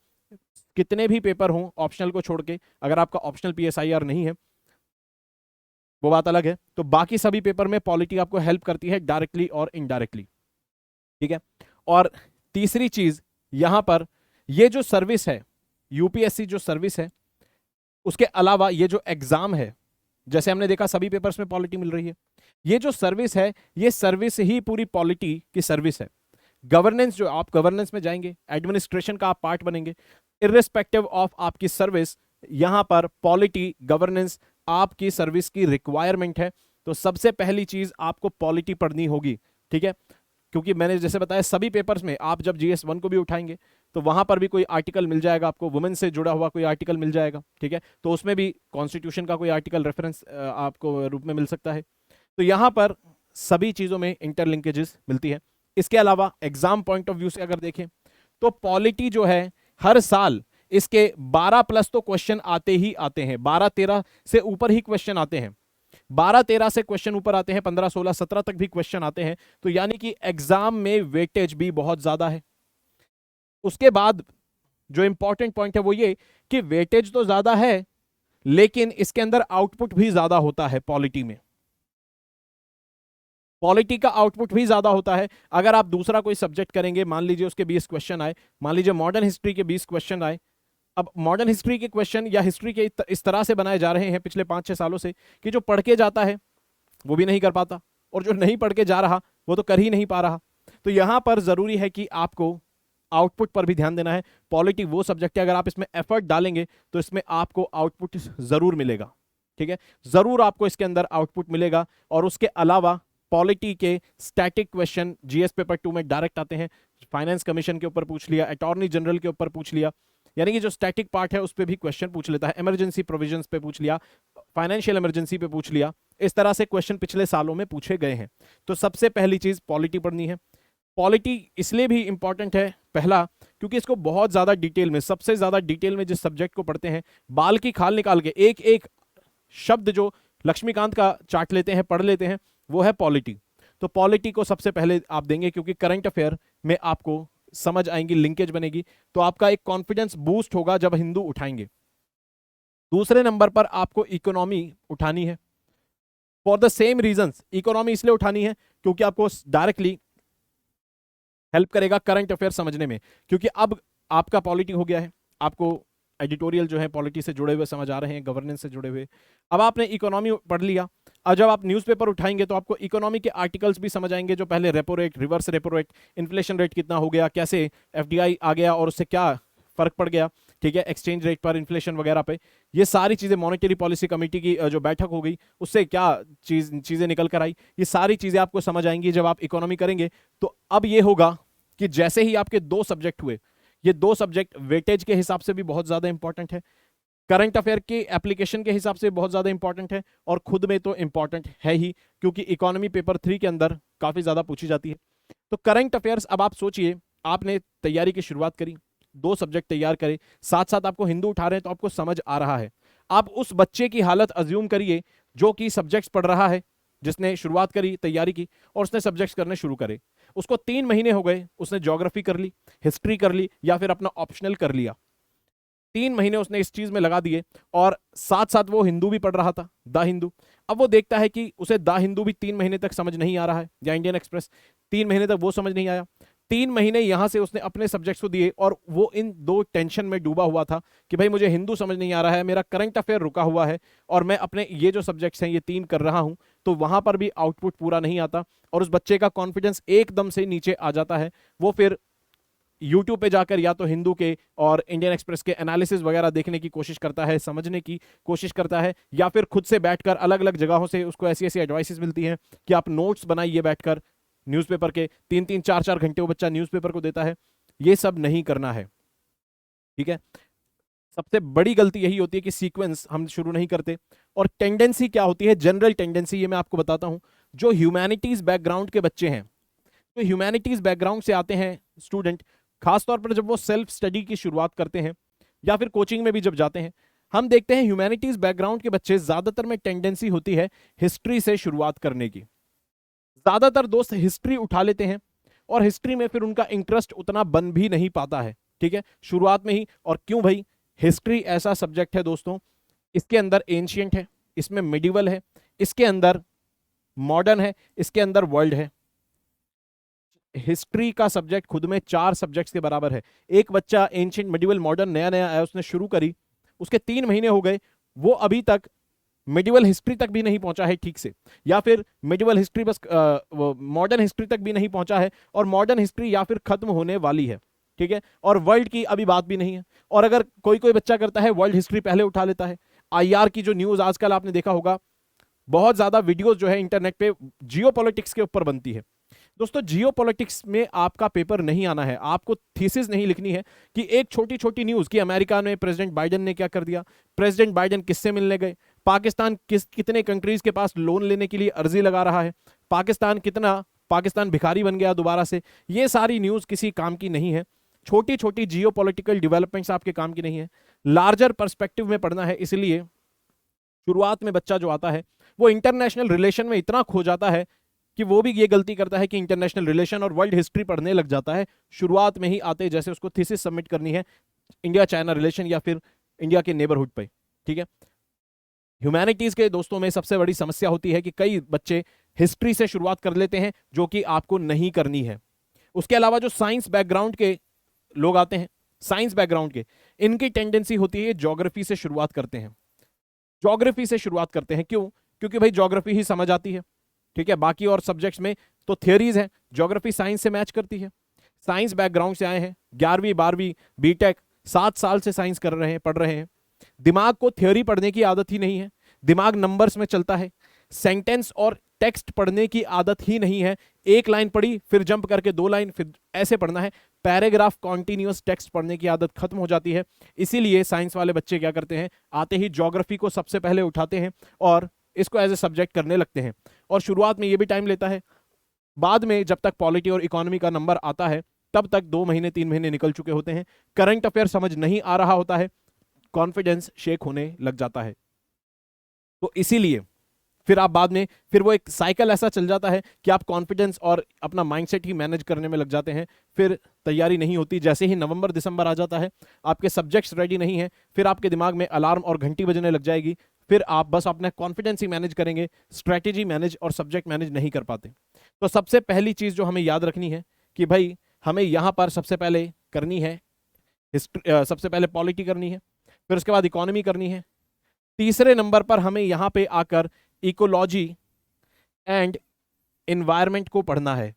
कितने भी पेपर हों ऑप्शनल को छोड़ के, अगर आपका ऑप्शनल पीएसआईआर नहीं है वो बात अलग है, तो बाकी सभी पेपर में पॉलिटी आपको हेल्प करती है डायरेक्टली और इनडायरेक्टली। ठीक है, और तीसरी चीज यहां पर, ये जो सर्विस है यूपीएससी जो सर्विस है, उसके अलावा ये जो एग्जाम है, जैसे हमने देखा सभी पेपर्स में पॉलिटी मिल रही है, ये जो सर्विस है ये सर्विस ही पूरी पॉलिटी की सर्विस है। गवर्नेंस, जो आप गवर्नेंस में जाएंगे, एडमिनिस्ट्रेशन का आप पार्ट बनेंगे, इर्रिस्पेक्टिव ऑफ आपकी सर्विस, यहां पर पॉलिटी गवर्नेंस आपकी सर्विस की रिक्वायरमेंट है। तो सबसे पहली चीज आपको पॉलिटी पढ़नी होगी। ठीक है, क्योंकि मैंने जैसे बताया सभी पेपर्स में आप जब जीएस 1 को भी उठाएंगे तो वहां पर भी कोई आर्टिकल मिल जाएगा आपको, वुमेन से जुड़ा हुआ कोई आर्टिकल मिल जाएगा। ठीक है, तो उसमें भी कॉन्स्टिट्यूशन का कोई आर्टिकल रेफरेंस आपको रूप में मिल सकता है। तो यहां पर सभी चीजों में इंटरलिंकेजेस मिलती है। इसके अलावा एग्जाम पॉइंट ऑफ व्यू से अगर देखें तो पॉलिटी जो है हर साल इसके 12+ तो क्वेश्चन आते ही आते हैं, 12-13 से ऊपर ही क्वेश्चन आते हैं। 12-13 से क्वेश्चन ऊपर आते हैं, 15-16-17 तक भी क्वेश्चन आते हैं। तो यानी कि एग्जाम में वेटेज भी बहुत ज्यादा है। उसके बाद जो इंपॉर्टेंट पॉइंट है वो ये कि वेटेज तो ज्यादा है लेकिन इसके अंदर आउटपुट भी ज्यादा होता है। पॉलिटी में पॉलिटी का आउटपुट भी ज्यादा होता है। अगर आप दूसरा कोई सब्जेक्ट करेंगे, मान लीजिए उसके 20 क्वेश्चन आए, मान लीजिए मॉडर्न हिस्ट्री के 20 क्वेश्चन आए। अब मॉडर्न हिस्ट्री के क्वेश्चन या हिस्ट्री के इस तरह से बनाए जा रहे हैं पिछले 5-6 सालों से कि जो पढ़ के जाता है वो भी नहीं कर पाता और जो नहीं पढ़ के जा रहा वो तो कर ही नहीं पा रहा। तो यहां पर जरूरी है कि आपको आउटपुट पर भी ध्यान देना है। पॉलिटी वो सब्जेक्ट है, अगर आप इसमें एफर्ट डालेंगे तो इसमें आपको आउटपुट जरूर मिलेगा। ठीक है, जरूर आपको इसके अंदर आउटपुट मिलेगा। और उसके अलावा पॉलिटी के स्टैटिक क्वेश्चन जीएस पेपर 2 में डायरेक्ट आते हैं। फाइनेंस कमीशन के ऊपर पूछ लिया, अटॉर्नी जनरल के ऊपर पूछ लिया, यानी कि जो स्टैटिक पार्ट है उस पर भी क्वेश्चन पूछ लेता है। इमरजेंसी प्रोविजंस पे पूछ लिया, फाइनेंशियल इमरजेंसी पे पूछ लिया। इस तरह से क्वेश्चन पिछले सालों में पूछे गए हैं। तो सबसे पहली चीज पॉलिटी पढ़नी है। पॉलिटी इसलिए भी इंपॉर्टेंट है, पहला क्योंकि इसको बहुत ज्यादा डिटेल में, सबसे ज्यादा डिटेल में जिस सब्जेक्ट को पढ़ते हैं, बाल की खाल निकाल के एक एक शब्द जो लक्ष्मीकांत का चाट लेते हैं, पढ़ लेते हैं, वो है पॉलिटी। तो पॉलिटी को सबसे पहले आप देंगे क्योंकि करंट अफेयर में आपको समझ आएंगी, लिंकेज बनेगी, तो आपका एक कॉन्फिडेंस बूस्ट होगा जब हिंदू उठाएंगे। दूसरे नंबर पर आपको इकोनॉमी उठानी है for the same reasons. Economy इसलिए उठानी है क्योंकि आपको डायरेक्टली हेल्प करेगा करंट अफेयर समझने में, क्योंकि अब आपका पॉलिटी हो गया है, आपको एडिटोरियल जो है पॉलिटी से जुड़े हुए समझ आ रहे हैं, गवर्नेंस से जुड़े हुए। अब आपने इकोनॉमी पढ़ लिया, अब जब आप न्यूज़पेपर उठाएंगे तो आपको इकोनॉमी के आर्टिकल्स भी समझ आएंगे, जो पहले repo rate, reverse repo rate, inflation rate कितना हो गया, कैसे एफडीआई आ गया और उससे क्या फर्क पड़ गया, ठीक है, एक्सचेंज रेट पर, इन्फ्लेशन वगैरह पे। ये सारी चीजें, मॉनेटरी पॉलिसी कमेटी की जो बैठक हो गई उससे क्या चीजें निकल कर आई, ये सारी चीजें आपको समझ आएंगी जब आप इकोनॉमी करेंगे। तो अब ये होगा कि जैसे ही आपके 2 सब्जेक्ट हुए, ये 2 सब्जेक्ट वेटेज के हिसाब से भी बहुत ज्यादा इंपॉर्टेंट है, करंट अफेयर के एप्लीकेशन के हिसाब से बहुत ज्यादा इंपॉर्टेंट है, और खुद में तो इंपॉर्टेंट है ही क्योंकि इकोनॉमी पेपर 3 के अंदर काफी ज्यादा पूछी जाती है। तो करंट अफेयर्स, अब आप सोचिए, आपने तैयारी की शुरुआत करी, 2 सब्जेक्ट तैयार करे, साथ साथ आपको हिंदू उठा रहे हैं, तो आपको समझ आ रहा है। आप उस बच्चे की हालत अज्यूम करिए जो कि सब्जेक्ट्स पढ़ रहा है, जिसने शुरुआत करी तैयारी की और उसने सब्जेक्ट्स करने शुरू करे। उसको 3 महीने हो गए, उसने ज्योग्राफी कर ली, हिस्ट्री कर ली या फिर अपना ऑप्शनल कर लिया। 3 महीने उसने इस चीज में लगा दिए और साथ साथ वो हिंदू भी पढ़ रहा था, द हिंदू। अब वो देखता है कि उसे द हिंदू भी 3 महीने तक समझ नहीं आ रहा है, या इंडियन एक्सप्रेस 3 महीने तक वो समझ नहीं आया। 3 महीने यहां से उसने अपने सब्जेक्ट्स को दिए और वो इन 2 टेंशन में डूबा हुआ था कि भाई मुझे हिंदू समझ नहीं आ रहा है, मेरा करंट अफेयर रुका हुआ है और मैं अपने ये जो सब्जेक्ट्स हैं ये 3 कर रहा हूं, तो वहां पर भी आउटपुट पूरा नहीं आता और उस बच्चे का कॉन्फिडेंस एकदम से नीचे आ जाता है। वो फिर यूट्यूब पे जाकर या तो हिंदू के और इंडियन एक्सप्रेस के एनालिसिस वगैरह देखने की कोशिश करता है, समझने की कोशिश करता है, या फिर खुद से बैठकर अलग अलग जगहों से उसको ऐसी ऐसी एडवाइसेस मिलती हैं कि आप नोट्स बनाइए बैठकर न्यूज़पेपर के। 3-3 4-4 घंटे वो बच्चा न्यूज़पेपर को देता है। ये सब नहीं करना है, ठीक है। सबसे बड़ी गलती यही होती है कि सीक्वेंस हम शुरू नहीं करते। और टेंडेंसी क्या होती है, जनरल टेंडेंसी, ये मैं आपको बताता हूं। जो ह्यूमैनिटीज बैकग्राउंड के बच्चे हैं, तो ह्यूमैनिटीज बैकग्राउंड से आते हैं स्टूडेंट, खासतौर पर जब वो सेल्फ स्टडी की शुरुआत करते हैं या फिर कोचिंग में भी जब जाते हैं, हम देखते हैं ह्यूमैनिटीज बैकग्राउंड के बच्चे ज्यादातर में टेंडेंसी होती है हिस्ट्री से शुरुआत करने की। ज्यादातर दोस्त हिस्ट्री उठा लेते हैं और हिस्ट्री में फिर उनका इंटरेस्ट उतना बन भी नहीं पाता है, ठीक है, शुरुआत में ही। और क्यों भाई, हिस्ट्री ऐसा सब्जेक्ट है दोस्तों, इसके अंदर एंशियंट है, इसमें मिडिवल है, इसके अंदर मॉडर्न है, इसके अंदर वर्ल्ड है। हिस्ट्री का सब्जेक्ट खुद में 4 सब्जेक्ट्स के बराबर है। एक बच्चा एंशियंट, मिडिवल, मॉडर्न नया नया आया, उसने शुरू करी, उसके 3 महीने हो गए, वो अभी तक मिडिवल हिस्ट्री तक भी नहीं पहुंचा है ठीक से, या फिर मिडिवल हिस्ट्री बस मॉडर्न हिस्ट्री तक भी नहीं पहुंचा है और मॉडर्न हिस्ट्री या फिर खत्म होने वाली है, ठीक है। और वर्ल्ड की अभी बात भी नहीं है। और अगर कोई कोई बच्चा करता है वर्ल्ड हिस्ट्री पहले उठा लेता है। आईआर की जो न्यूज आजकल आपने देखा होगा, बहुत ज्यादा वीडियोस जो है इंटरनेट पे जियोपॉलिटिक्स के ऊपर बनती है। दोस्तों जियोपॉलिटिक्स में आपका पेपर नहीं आना है, आपको थीसिस नहीं लिखनी है कि एक छोटी छोटी न्यूज कि अमेरिका में प्रेसिडेंट बाइडेन ने क्या कर दिया, प्रेसिडेंट बाइडेन किससे मिलने गए, पाकिस्तान कितने कंट्रीज के पास लोन लेने के लिए अर्जी लगा रहा है, पाकिस्तान भिखारी बन गया दोबारा से। ये सारी न्यूज किसी काम की नहीं है। छोटी छोटी जियोपॉलिटिकल डेवलपमेंट्स आपके काम की नहीं है। लार्जर पर्सपेक्टिव में पढ़ना है। इसलिए शुरुआत में बच्चा जो आता है वो इंटरनेशनल रिलेशन में इतना खो जाता है कि वो भी ये गलती करता है कि इंटरनेशनल रिलेशन और वर्ल्ड हिस्ट्री पढ़ने लग जाता है शुरुआत में ही आते, जैसे उसको थीसिस सबमिट करनी है इंडिया चाइना रिलेशन या फिर इंडिया के नेबरहुड पे। ठीक है, ह्यूमैनिटीज के दोस्तों में सबसे बड़ी समस्या होती है कि कई बच्चे हिस्ट्री से शुरुआत कर लेते हैं, जो कि आपको नहीं करनी है। उसके अलावा जो साइंस बैकग्राउंड के लोग आते हैं, साइंस बैकग्राउंड के, इनकी टेंडेंसी होती है ज्योग्राफी से शुरुआत करते हैं। ज्योग्राफी से शुरुआत करते हैं क्यों? क्योंकि भाई ज्योग्राफी ही समझ आती है। ठीक है, बाकी और सब्जेक्ट्स में तो थियरीज है, ज्योग्राफी साइंस से मैच करती है। साइंस बैकग्राउंड से आए हैं, 11वीं 12वीं बीटेक 7 साल से साइंस कर रहे हैं, पढ़ रहे हैं। दिमाग को थ्योरी पढ़ने की आदत ही नहीं है, दिमाग नंबर्स में चलता है। सेंटेंस और टेक्स्ट पढ़ने की आदत ही नहीं है, एक लाइन पढ़ी फिर जंप करके 2 लाइन फिर ऐसे पढ़ना है। पैराग्राफ कॉन्टिन्यूअस टेक्स्ट पढ़ने की आदत खत्म हो जाती है। इसीलिए साइंस वाले बच्चे क्या करते हैं, आते ही ज्योग्राफी को सबसे पहले उठाते हैं और इसको एज ए सब्जेक्ट करने लगते हैं। और शुरुआत में ये भी टाइम लेता है, बाद में जब तक पॉलिटी और इकोनॉमी का नंबर आता है तब तक 2 महीने 3 महीने निकल चुके होते हैं। करंट अफेयर समझ नहीं आ रहा होता है, कॉन्फिडेंस शेक होने लग जाता है। तो इसीलिए फिर आप बाद में फिर वो एक साइकिल ऐसा चल जाता है कि आप कॉन्फिडेंस और अपना माइंडसेट ही मैनेज करने में लग जाते हैं, फिर तैयारी नहीं होती। जैसे ही नवंबर दिसंबर आ जाता है, आपके सब्जेक्ट्स रेडी नहीं है, फिर आपके दिमाग में अलार्म और घंटी बजने लग जाएगी, फिर आप बस अपना कॉन्फिडेंस ही मैनेज करेंगे, स्ट्रैटेजी मैनेज और सब्जेक्ट मैनेज नहीं कर पाते। तो सबसे पहली चीज जो हमें याद रखनी है कि भाई हमें यहां पर सबसे पहले करनी है हिस्ट्री, सबसे पहले पॉलिटी करनी है, फिर उसके बाद इकोनॉमी करनी है। तीसरे नंबर पर हमें यहां पे आकर इकोलॉजी एंड एनवायरनमेंट को पढ़ना है।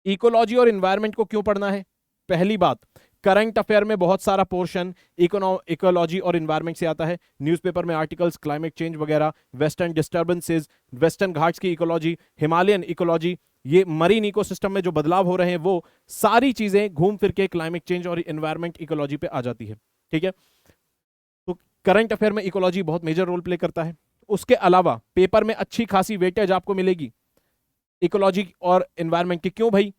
इकोलॉजी और एनवायरनमेंट को क्यों पढ़ना है? पहली बात, करंट अफेयर में बहुत सारा पोर्शन इकोलॉजी और एनवायरनमेंट से आता है। न्यूज़पेपर में आर्टिकल्स, क्लाइमेट चेंज वगैरह, वेस्टर्न डिस्टर्बेंसेस, वेस्टर्न घाट्स की इकोलॉजी, हिमालयन इकोलॉजी, ये मरीन इकोसिस्टम में जो बदलाव हो रहे हैं, वो सारी चीजें घूम फिर के क्लाइमेट चेंज और एनवायरनमेंट इकोलॉजी पे आ जाती है। ठीक है, तो करंट अफेयर में इकोलॉजी बहुत मेजर रोल प्ले करता है। उसके अलावा पेपर में अच्छी खासी वेटेज आपको मिलेगी इकोलॉजी और एनवायरनमेंट की। क्यों भाई?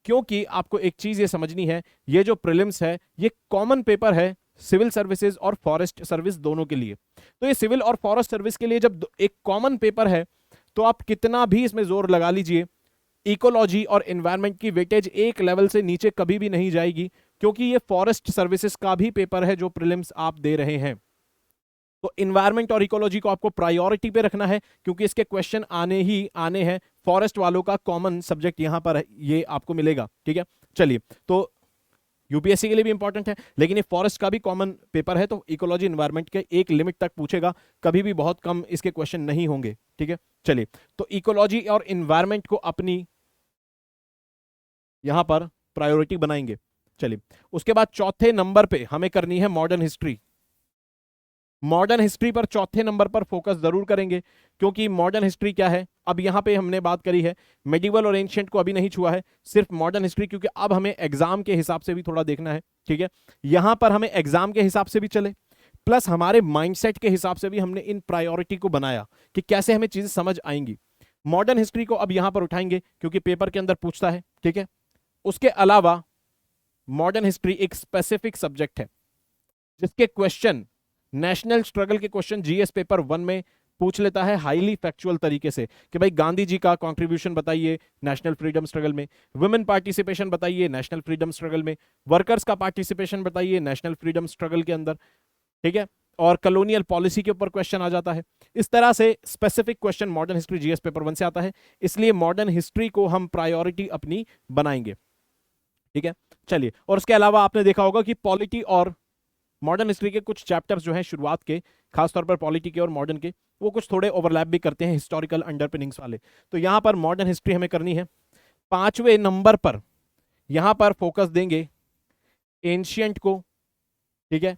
क्योंकि आपको एक चीज ये समझनी है, ये जो प्रीलिम्स है ये कॉमन पेपर है सिविल सर्विसेज और फॉरेस्ट सर्विस दोनों के लिए। तो ये सिविल और फॉरेस्ट सर्विस के लिए जब एक कॉमन पेपर है, तो आप कितना भी इसमें जोर लगा लीजिए, इकोलॉजी और एनवायरनमेंट की वेटेज एक लेवल से नीचे कभी भी नहीं जाएगी, क्योंकि ये फॉरेस्ट सर्विसेज का भी पेपर है जो प्रीलिम्स आप दे रहे हैं। तो एनवायरनमेंट और इकोलॉजी को आपको प्रायोरिटी पे रखना है, क्योंकि इसके क्वेश्चन आने ही आने हैं। फॉरेस्ट वालों का कॉमन सब्जेक्ट यहां पर ये आपको मिलेगा। ठीक है, चलिए, तो यूपीएससी के लिए भी इंपॉर्टेंट है, लेकिन ये फॉरेस्ट का भी कॉमन पेपर है, तो इकोलॉजी एनवायरनमेंट के एक लिमिट तक पूछेगा, कभी भी बहुत कम इसके क्वेश्चन नहीं होंगे। ठीक है, चलिए, तो इकोलॉजी और एनवायरनमेंट को अपनी यहां पर प्रायोरिटी बनाएंगे। चलिए, उसके बाद चौथे नंबर पे हमें करनी है मॉडर्न हिस्ट्री। मॉडर्न हिस्ट्री पर चौथे नंबर पर फोकस जरूर करेंगे, क्योंकि मॉडर्न हिस्ट्री क्या है, अब यहां पे हमने बात करी है मेडिवल और एंशिएंट को अभी नहीं छुआ है, सिर्फ मॉडर्न हिस्ट्री, क्योंकि अब हमें एग्जाम के हिसाब से भी थोड़ा देखना है। ठीक है, यहां पर हमें एग्जाम के हिसाब से भी चले, प्लस हमारे माइंडसेट के हिसाब से भी हमने इन प्रायोरिटी को बनाया कि कैसे हमें चीजें समझ आएंगी। मॉडर्न हिस्ट्री को अब यहां पर उठाएंगे क्योंकि पेपर के अंदर पूछता है। ठीक है, उसके अलावा मॉडर्न हिस्ट्री एक स्पेसिफिक सब्जेक्ट है जिसके क्वेश्चन, नेशनल स्ट्रगल के क्वेश्चन जीएस पेपर 1 में पूछ लेता है हाईली फैक्चुअल तरीके से कि भाई गांधी जी का कंट्रीब्यूशन बताइए नेशनल फ्रीडम स्ट्रगल में, वुमेन पार्टिसिपेशन बताइए नेशनल फ्रीडम स्ट्रगल में, वर्कर्स का पार्टिसिपेशन बताइए नेशनल फ्रीडम स्ट्रगल के अंदर। ठीक है, और कॉलोनियल पॉलिसी के ऊपर क्वेश्चन आ जाता है। इस तरह से specific question modern history GS paper 1 से आता है, इसलिए मॉडर्न हिस्ट्री को हम प्रायोरिटी अपनी बनाएंगे। ठीक है, चलिए, और उसके अलावा आपने देखा होगा कि पॉलिटी और मॉडर्न हिस्ट्री के कुछ चैप्टर्स जो हैं शुरुआत के, खासतौर पर पॉलिटी के और मॉडर्न के, वो कुछ थोड़े ओवरलैप भी करते हैं हिस्टोरिकल अंडरपिनिंग्स वाले। तो यहां पर मॉडर्न हिस्ट्री हमें करनी है। 5वें नंबर पर यहां पर फोकस देंगे एंशिएंट को। ठीक है,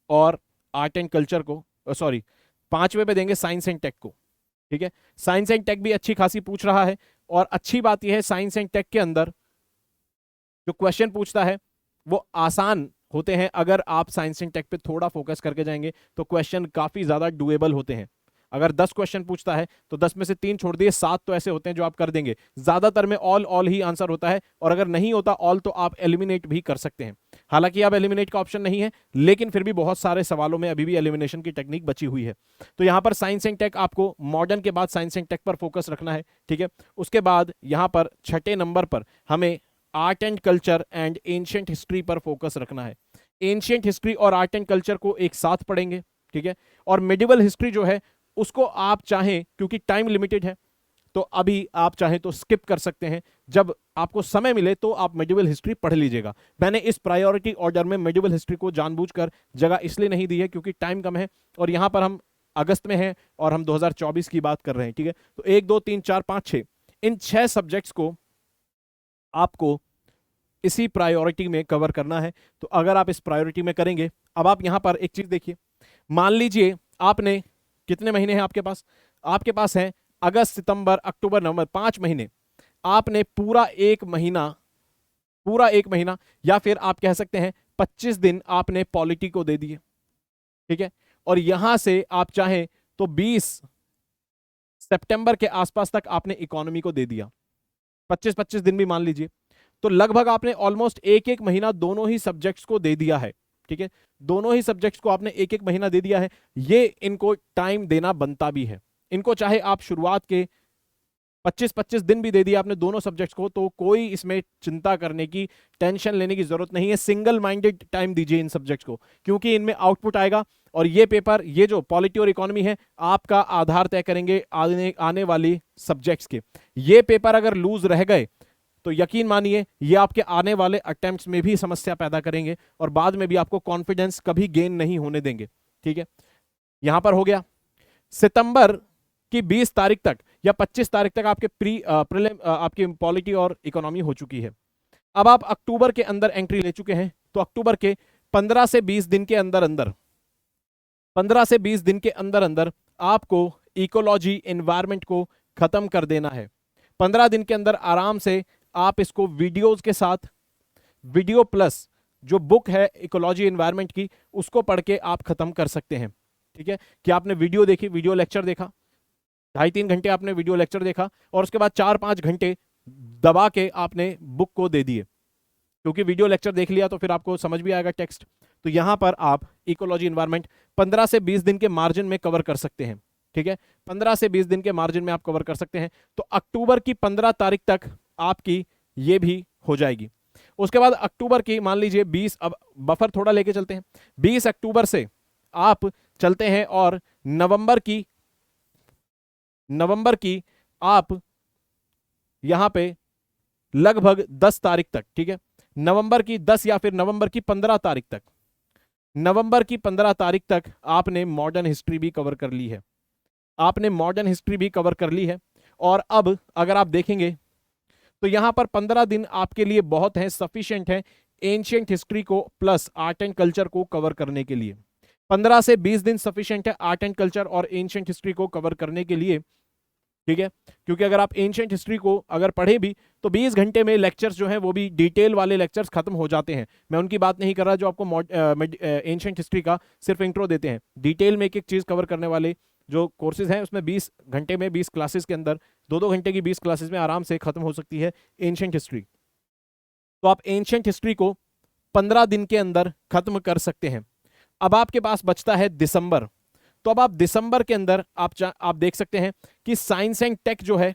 और आर्ट एंड कल्चर को, सॉरी 5वें पे देंगे साइंस एंड टेक को। ठीक है, साइंस एंड टेक भी अच्छी खासी पूछ रहा है, और अच्छी बात यह है साइंस एंड टेक के अंदर जो क्वेश्चन पूछता है वो आसान होते हैं। अगर आप साइंस एंड टेक पे थोड़ा फोकस करके जाएंगे तो क्वेश्चन काफी ज्यादा डुएबल होते हैं। अगर 10 क्वेश्चन पूछता है तो 10 में से 3 छोड़ दिए, 7 तो ऐसे होते हैं जो आप कर देंगे। ज्यादातर में ऑल ही आंसर होता है, और अगर नहीं होता ऑल तो आप एलिमिनेट भी कर सकते हैं। हालांकि अब एलिमिनेट का ऑप्शन नहीं है, लेकिन फिर भी बहुत सारे सवालों में अभी भी एलिमिनेशन की टेक्निक बची हुई है। तो यहां पर साइंस एंड टेक, आपको मॉडर्न के बाद साइंस एंड टेक पर फोकस रखना है, ठीक है। उसके बाद यहां पर छठे नंबर पर हमें art and culture and ancient history पर फोकस रखना है। एंशिएंट हिस्ट्री और आर्ट एंड कल्चर को एक साथ पढ़ेंगे, ठीक है। और मिडिवल हिस्ट्री जो है उसको आप चाहें, क्योंकि टाइम लिमिटेड है, तो अभी आप चाहें तो स्किप कर सकते हैं। जब आपको समय मिले तो आप मेडिवल हिस्ट्री पढ़ लीजिएगा। मैंने इस प्रायोरिटी ऑर्डर में मेडिवल हिस्ट्री को जानबूझकर जगह इसलिए नहीं दी है क्योंकि टाइम कम है, और यहां पर हम अगस्त में हैं और हम 2024 की बात कर रहे हैं, ठीक है। तो 1 2 3 4 5 6, इन 6 सब्जेक्ट्स को आपको इसी प्रायोरिटी में कवर करना है। तो अगर आप इस प्रायोरिटी में करेंगे, अब आप यहां पर एक चीज देखिए, मान लीजिए आपने, कितने महीने हैं आपके पास? आपके पास है अगस्त सितंबर अक्टूबर नवंबर, 5 महीने। आपने पूरा एक महीना या फिर आप कह सकते हैं 25 दिन आपने पॉलिटी को दे दिए, ठीक है। और यहां से आप चाहें तो 20 सितंबर के आसपास तक आपने इकोनॉमी को दे दिया, 25-25 दिन भी मान लीजिए। तो लगभग आपने ऑलमोस्ट एक एक महीना दोनों ही सब्जेक्ट्स को दे दिया है, ठीक है। दोनों ही सब्जेक्ट्स को आपने एक एक महीना दे दिया है। ये इनको टाइम देना बनता भी है। इनको चाहे आप शुरुआत के 25-25 दिन भी दे दिया आपने दोनों सब्जेक्ट्स को, तो कोई इसमें चिंता करने की, टेंशन लेने की जरूरत नहीं है। सिंगल माइंडेड टाइम दीजिए इन सब्जेक्ट्स को, क्योंकि इनमें आउटपुट आएगा। और ये पेपर, ये जो पॉलिटी और इकोनॉमी है, आपका आधार तय करेंगे आने वाली सब्जेक्ट्स के। ये पेपर अगर लूज रह गए तो यकीन मानिए ये आपके आने वाले अटेम्प्ट्स में भी समस्या पैदा करेंगे और बाद में भी आपको कॉन्फिडेंस कभी गेन नहीं होने देंगे, ठीक है। यहां पर हो गया सितंबर की 20 तारीख तक या 25 तारीख तक आपके आपकी पॉलिटी और इकोनॉमी हो चुकी है। अब आप अक्टूबर के अंदर एंट्री ले चुके हैं, तो अक्टूबर के 15 से 20 दिन के अंदर अंदर 15 से 20 दिन के अंदर अंदर आपको इकोलॉजी एनवायरनमेंट को खत्म कर देना है। 15 दिन के अंदर आराम से आप इसको वीडियोज के साथ, वीडियो प्लस जो बुक है इकोलॉजी एनवायरनमेंट की, उसको पढ़ के आप खत्म कर सकते हैं, ठीक है। कि आपने वीडियो देखी, वीडियो लेक्चर देखा, 2.5-3 घंटे आपने वीडियो लेक्चर देखा, और उसके बाद 4-5 घंटे दबा के आपने बुक को दे दिए, क्योंकि वीडियो लेक्चर देख लिया तो फिर आपको समझ भी आएगा टेक्स्ट। तो यहां पर आप इकोलॉजी एनवायरनमेंट 15 से 20 दिन के मार्जिन में कवर कर सकते हैं, ठीक है। 15 से 20 दिन के मार्जिन में आप कवर कर सकते हैं। तो अक्टूबर की 15 तारीख तक आपकी ये भी हो जाएगी। उसके बाद अक्टूबर की मान लीजिए 20, अब बफर थोड़ा लेके चलते हैं, 20 अक्टूबर से आप चलते हैं और नवंबर की आप यहां पे लगभग 10 तारीख तक, ठीक है, नवंबर की 10 या फिर नवंबर की 15 तारीख तक, नवंबर की 15 तारीख तक आपने मॉडर्न हिस्ट्री भी कवर कर ली है। आपने मॉडर्न हिस्ट्री भी कवर कर ली है। और अब अगर आप देखेंगे तो यहां पर 15 दिन आपके लिए बहुत हैं, सफिशिएंट है एंशिएंट हिस्ट्री को प्लस आर्ट एंड कल्चर को कवर करने के लिए। 15 से 20 दिन सफिशिएंट है आर्ट एंड कल्चर और एंशिएंट हिस्ट्री को कवर करने के लिए, ठीक है। क्योंकि अगर आप एंशिएंट हिस्ट्री को अगर पढ़े भी तो 20 घंटे में लेक्चर्स जो हैं वो भी डिटेल वाले लेक्चर्स खत्म हो जाते हैं। मैं उनकी बात नहीं कर रहा जो आपको एंशिएंट हिस्ट्री का सिर्फ इंट्रो देते हैं। डिटेल में एक एक चीज कवर करने वाले जो कोर्सेज हैं उसमें 20 घंटे में 20 क्लासेस के अंदर 2-2 घंटे की 20 क्लासेस में आराम से खत्म हो सकती है एंशिएंट हिस्ट्री। तो आप एंशिएंट हिस्ट्री को 15 दिन के अंदर खत्म कर सकते हैं। अब आपके पास बचता है दिसंबर। तो अब आप दिसंबर के अंदर आप देख सकते हैं कि साइंस एंड टेक जो है,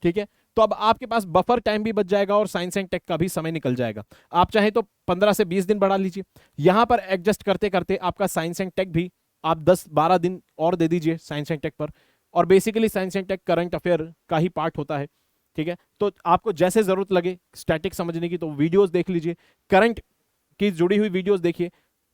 ठीक है, तो अब आपके पास बफर टाइम भी बच जाएगा और साइंस एंड टेक का भी समय निकल जाएगा। आप चाहें तो 15 से 20 दिन बढ़ा लीजिए, यहां पर एडजस्ट करते करते आपका साइंस एंड टेक भी आप 10-12 दिन और दे दीजिए साइंस एंड टेक पर। और basically science and take current affair का ही पार्ट होता है, ठीक है। तो आपको जैसे जरूरत लगे स्टैटिक समझने की तो वीडियोस देख लीजिए, करंट की जुड़ी हुई वीडियोस देखिए,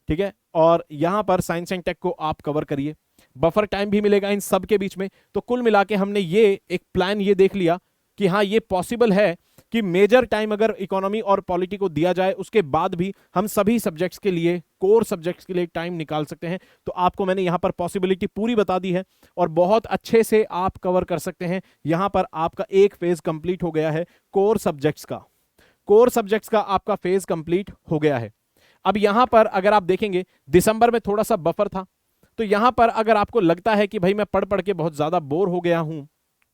ठीक है। और यहां पर साइंस एंड टेक को आप कवर करिए, बफर टाइम भी मिलेगा इन सब के बीच में। तो कुल मिला के हमने ये एक प्लान ये देख लिया कि हाँ ये पॉसिबल है कि मेजर टाइम अगर इकोनॉमी और पॉलिटी को दिया जाए उसके बाद भी हम सभी सब्जेक्ट्स के लिए, कोर सब्जेक्ट्स के लिए टाइम निकाल सकते हैं। तो आपको मैंने यहां पर पॉसिबिलिटी पूरी बता दी है और बहुत अच्छे से आप कवर कर सकते हैं। यहां पर आपका एक फेज कंप्लीट हो गया है, कोर सब्जेक्ट्स का आपका फेज कंप्लीट हो गया है। अब यहां पर अगर आप देखेंगे दिसंबर में थोड़ा सा बफर था, तो यहां पर अगर आपको लगता है कि भाई मैं पढ़ पढ़ के बहुत ज्यादा बोर हो गया हूं,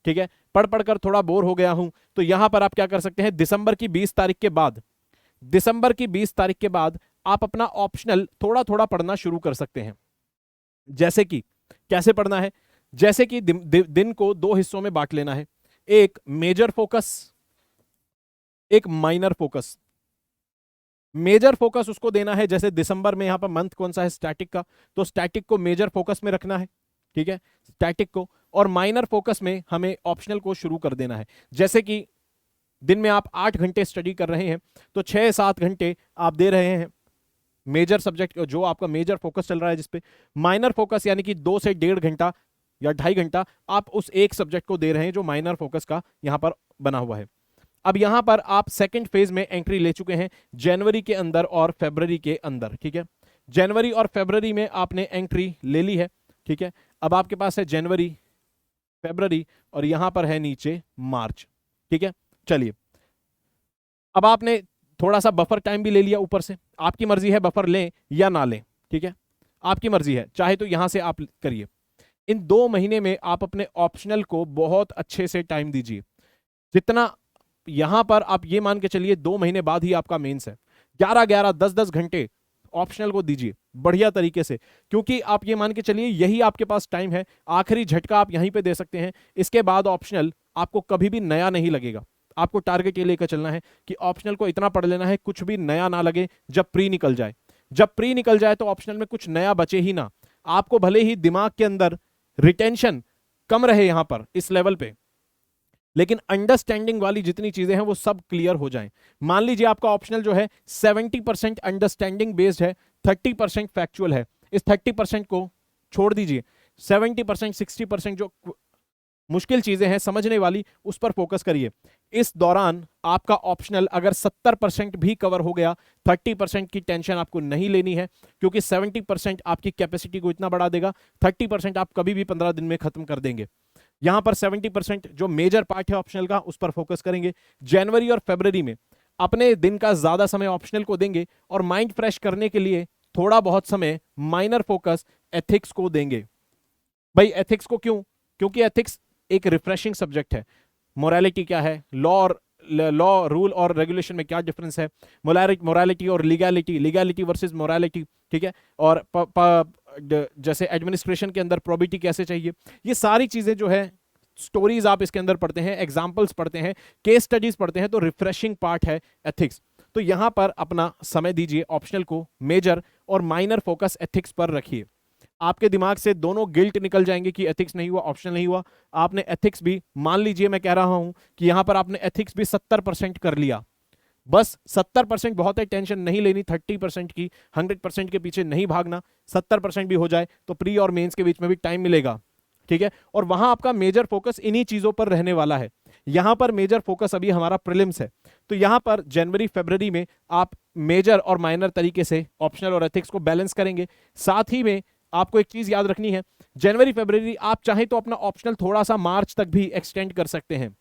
ठीक है, पढ़ पढ़ कर थोड़ा बोर हो गया हूं, तो यहां पर आप क्या कर सकते हैं, दिसंबर की 20 तारीख के बाद दिसंबर की 20 तारीख के बाद आप अपना ऑप्शनल थोड़ा थोड़ा पढ़ना शुरू कर सकते हैं। जैसे कि कैसे पढ़ना है, जैसे कि दिन को 2 हिस्सों में बांट लेना है, एक मेजर फोकस, एक माइनर फोकस। मेजर फोकस उसको देना है, जैसे दिसंबर में यहां पर मंथ कौन सा है, स्टैटिक का, तो स्टैटिक को मेजर फोकस में रखना है, ठीक है, स्टैटिक को। और माइनर फोकस में हमें ऑप्शनल को शुरू कर देना है। जैसे कि दिन में आप 8 घंटे स्टडी कर रहे हैं तो 6-7 घंटे आप दे रहे हैं मेजर सब्जेक्ट, जो आपका मेजर फोकस चल रहा है जिसपे। माइनर फोकस यानी कि 2 से 1.5 घंटा या 2.5 घंटा आप उस एक सब्जेक्ट को दे रहे हैं जो माइनर फोकस का यहां पर बना हुआ है। अब यहां पर आप सेकंड फेज में एंट्री ले चुके हैं, जनवरी के अंदर और फरवरी के अंदर, ठीक है। जनवरी और फरवरी में आपने एंट्री ले ली है, ठीक है। अब आपके पास है जनवरी, फरवरी और यहां पर है नीचे मार्च, ठीक है। चलिए, अब आपने थोड़ा सा बफर टाइम भी ले लिया ऊपर से, आपकी मर्जी है बफर लें या ना लें, ठीक है, आपकी मर्जी है, चाहे तो यहां से आप करिए। इन 2 महीने में आप अपने ऑप्शनल को बहुत अच्छे से टाइम दीजिए। जितना यहां पर आप ये मान के चलिए 2 महीने बाद ही आपका मेंस है, 11-11, 10-10 घंटे ऑप्शनल को दीजिए बढ़िया तरीके से, क्योंकि आप ये मान के चलिए यही आपके पास टाइम है, आखिरी झटका आप यहीं पे दे सकते हैं। इसके बाद ऑप्शनल आपको कभी भी नया नहीं लगेगा। आपको टारगेट ये लेकर चलना है कि ऑप्शनल को इतना पढ़ लेना है कुछ भी नया ना लगे जब प्री निकल जाए। जब प्री निकल जाए तो ऑप्शनल में कुछ नया बचे ही ना। आपको भले ही दिमाग के अंदर रिटेंशन कम रहे यहां पर इस लेवल पे, लेकिन अंडरस्टैंडिंग वाली जितनी चीजें हैं वो सब क्लियर हो जाएं। मान लीजिए आपका ऑप्शनल जो है 70% अंडरस्टैंडिंग बेस्ड है, 30% फैक्चुअल है। इस 30% को छोड़ दीजिए, 70% 60% जो मुश्किल चीजें हैं समझने वाली, उस पर फोकस करिए। इस दौरान आपका ऑप्शनल अगर 70% भी कवर हो गया, 30% की टेंशन आपको नहीं लेनी है, क्योंकि 70% आपकी कैपेसिटी को इतना बढ़ा देगा, 30% आप कभी भी 15 दिन में खत्म कर देंगे। यहां पर 70% जो मेजर पार्ट है ऑप्शनल का, उस पर फोकस करेंगे। जनवरी और फरवरी में अपने दिन का ज्यादा समय ऑप्शनल को देंगे और माइंड फ्रेश करने के लिए थोड़ा बहुत समय माइनर फोकस एथिक्स को देंगे। भाई एथिक्स को क्यों? क्योंकि एथिक्स एक रिफ्रेशिंग सब्जेक्ट है। मोरालिटी क्या है, लॉ रूल और रेगुलेशन में क्या डिफरेंस है, मोरालिटी और लीगैलिटी, लीगैलिटी वर्सेस मोरालिटी, ठीक है। और जैसे एडमिनिस्ट्रेशन के अंदर प्रोबिटी कैसे चाहिए, ये सारी चीजें जो है, स्टोरीज आप इसके अंदर पढ़ते हैं, एग्जाम्पल्स पढ़ते हैं, केस स्टडीज पढ़ते हैं, तो रिफ्रेशिंग पार्ट है एथिक्स। तो यहां पर अपना समय दीजिए, ऑप्शनल को मेजर और माइनर फोकस एथिक्स पर रखिए। आपके दिमाग से दोनों गिल्ट निकल जाएंगे कि एथिक्स नहीं हुआ, ऑप्शनल नहीं हुआ। आपने एथिक्स भी, मान लीजिए मैं कह रहा हूं कि यहां पर आपने एथिक्स भी 70% कर लिया, बस 70% बहुत है, टेंशन नहीं लेनी 30% की, 100% के पीछे नहीं भागना। 70% भी हो जाए तो प्री और मेंस के बीच में भी टाइम मिलेगा, ठीक है। और वहां आपका मेजर फोकस इन्हीं चीजों पर रहने वाला है। यहां पर मेजर फोकस अभी हमारा प्रीलिम्स है, तो यहां पर जनवरी फरवरी में आप मेजर और माइनर तरीके से ऑप्शनल और एथिक्स को बैलेंस करेंगे। साथ ही में आपको एक चीज याद रखनी है, जनवरी फरवरी आप चाहें तो अपना ऑप्शनल थोड़ा सा मार्च तक भी एक्सटेंड कर सकते हैं।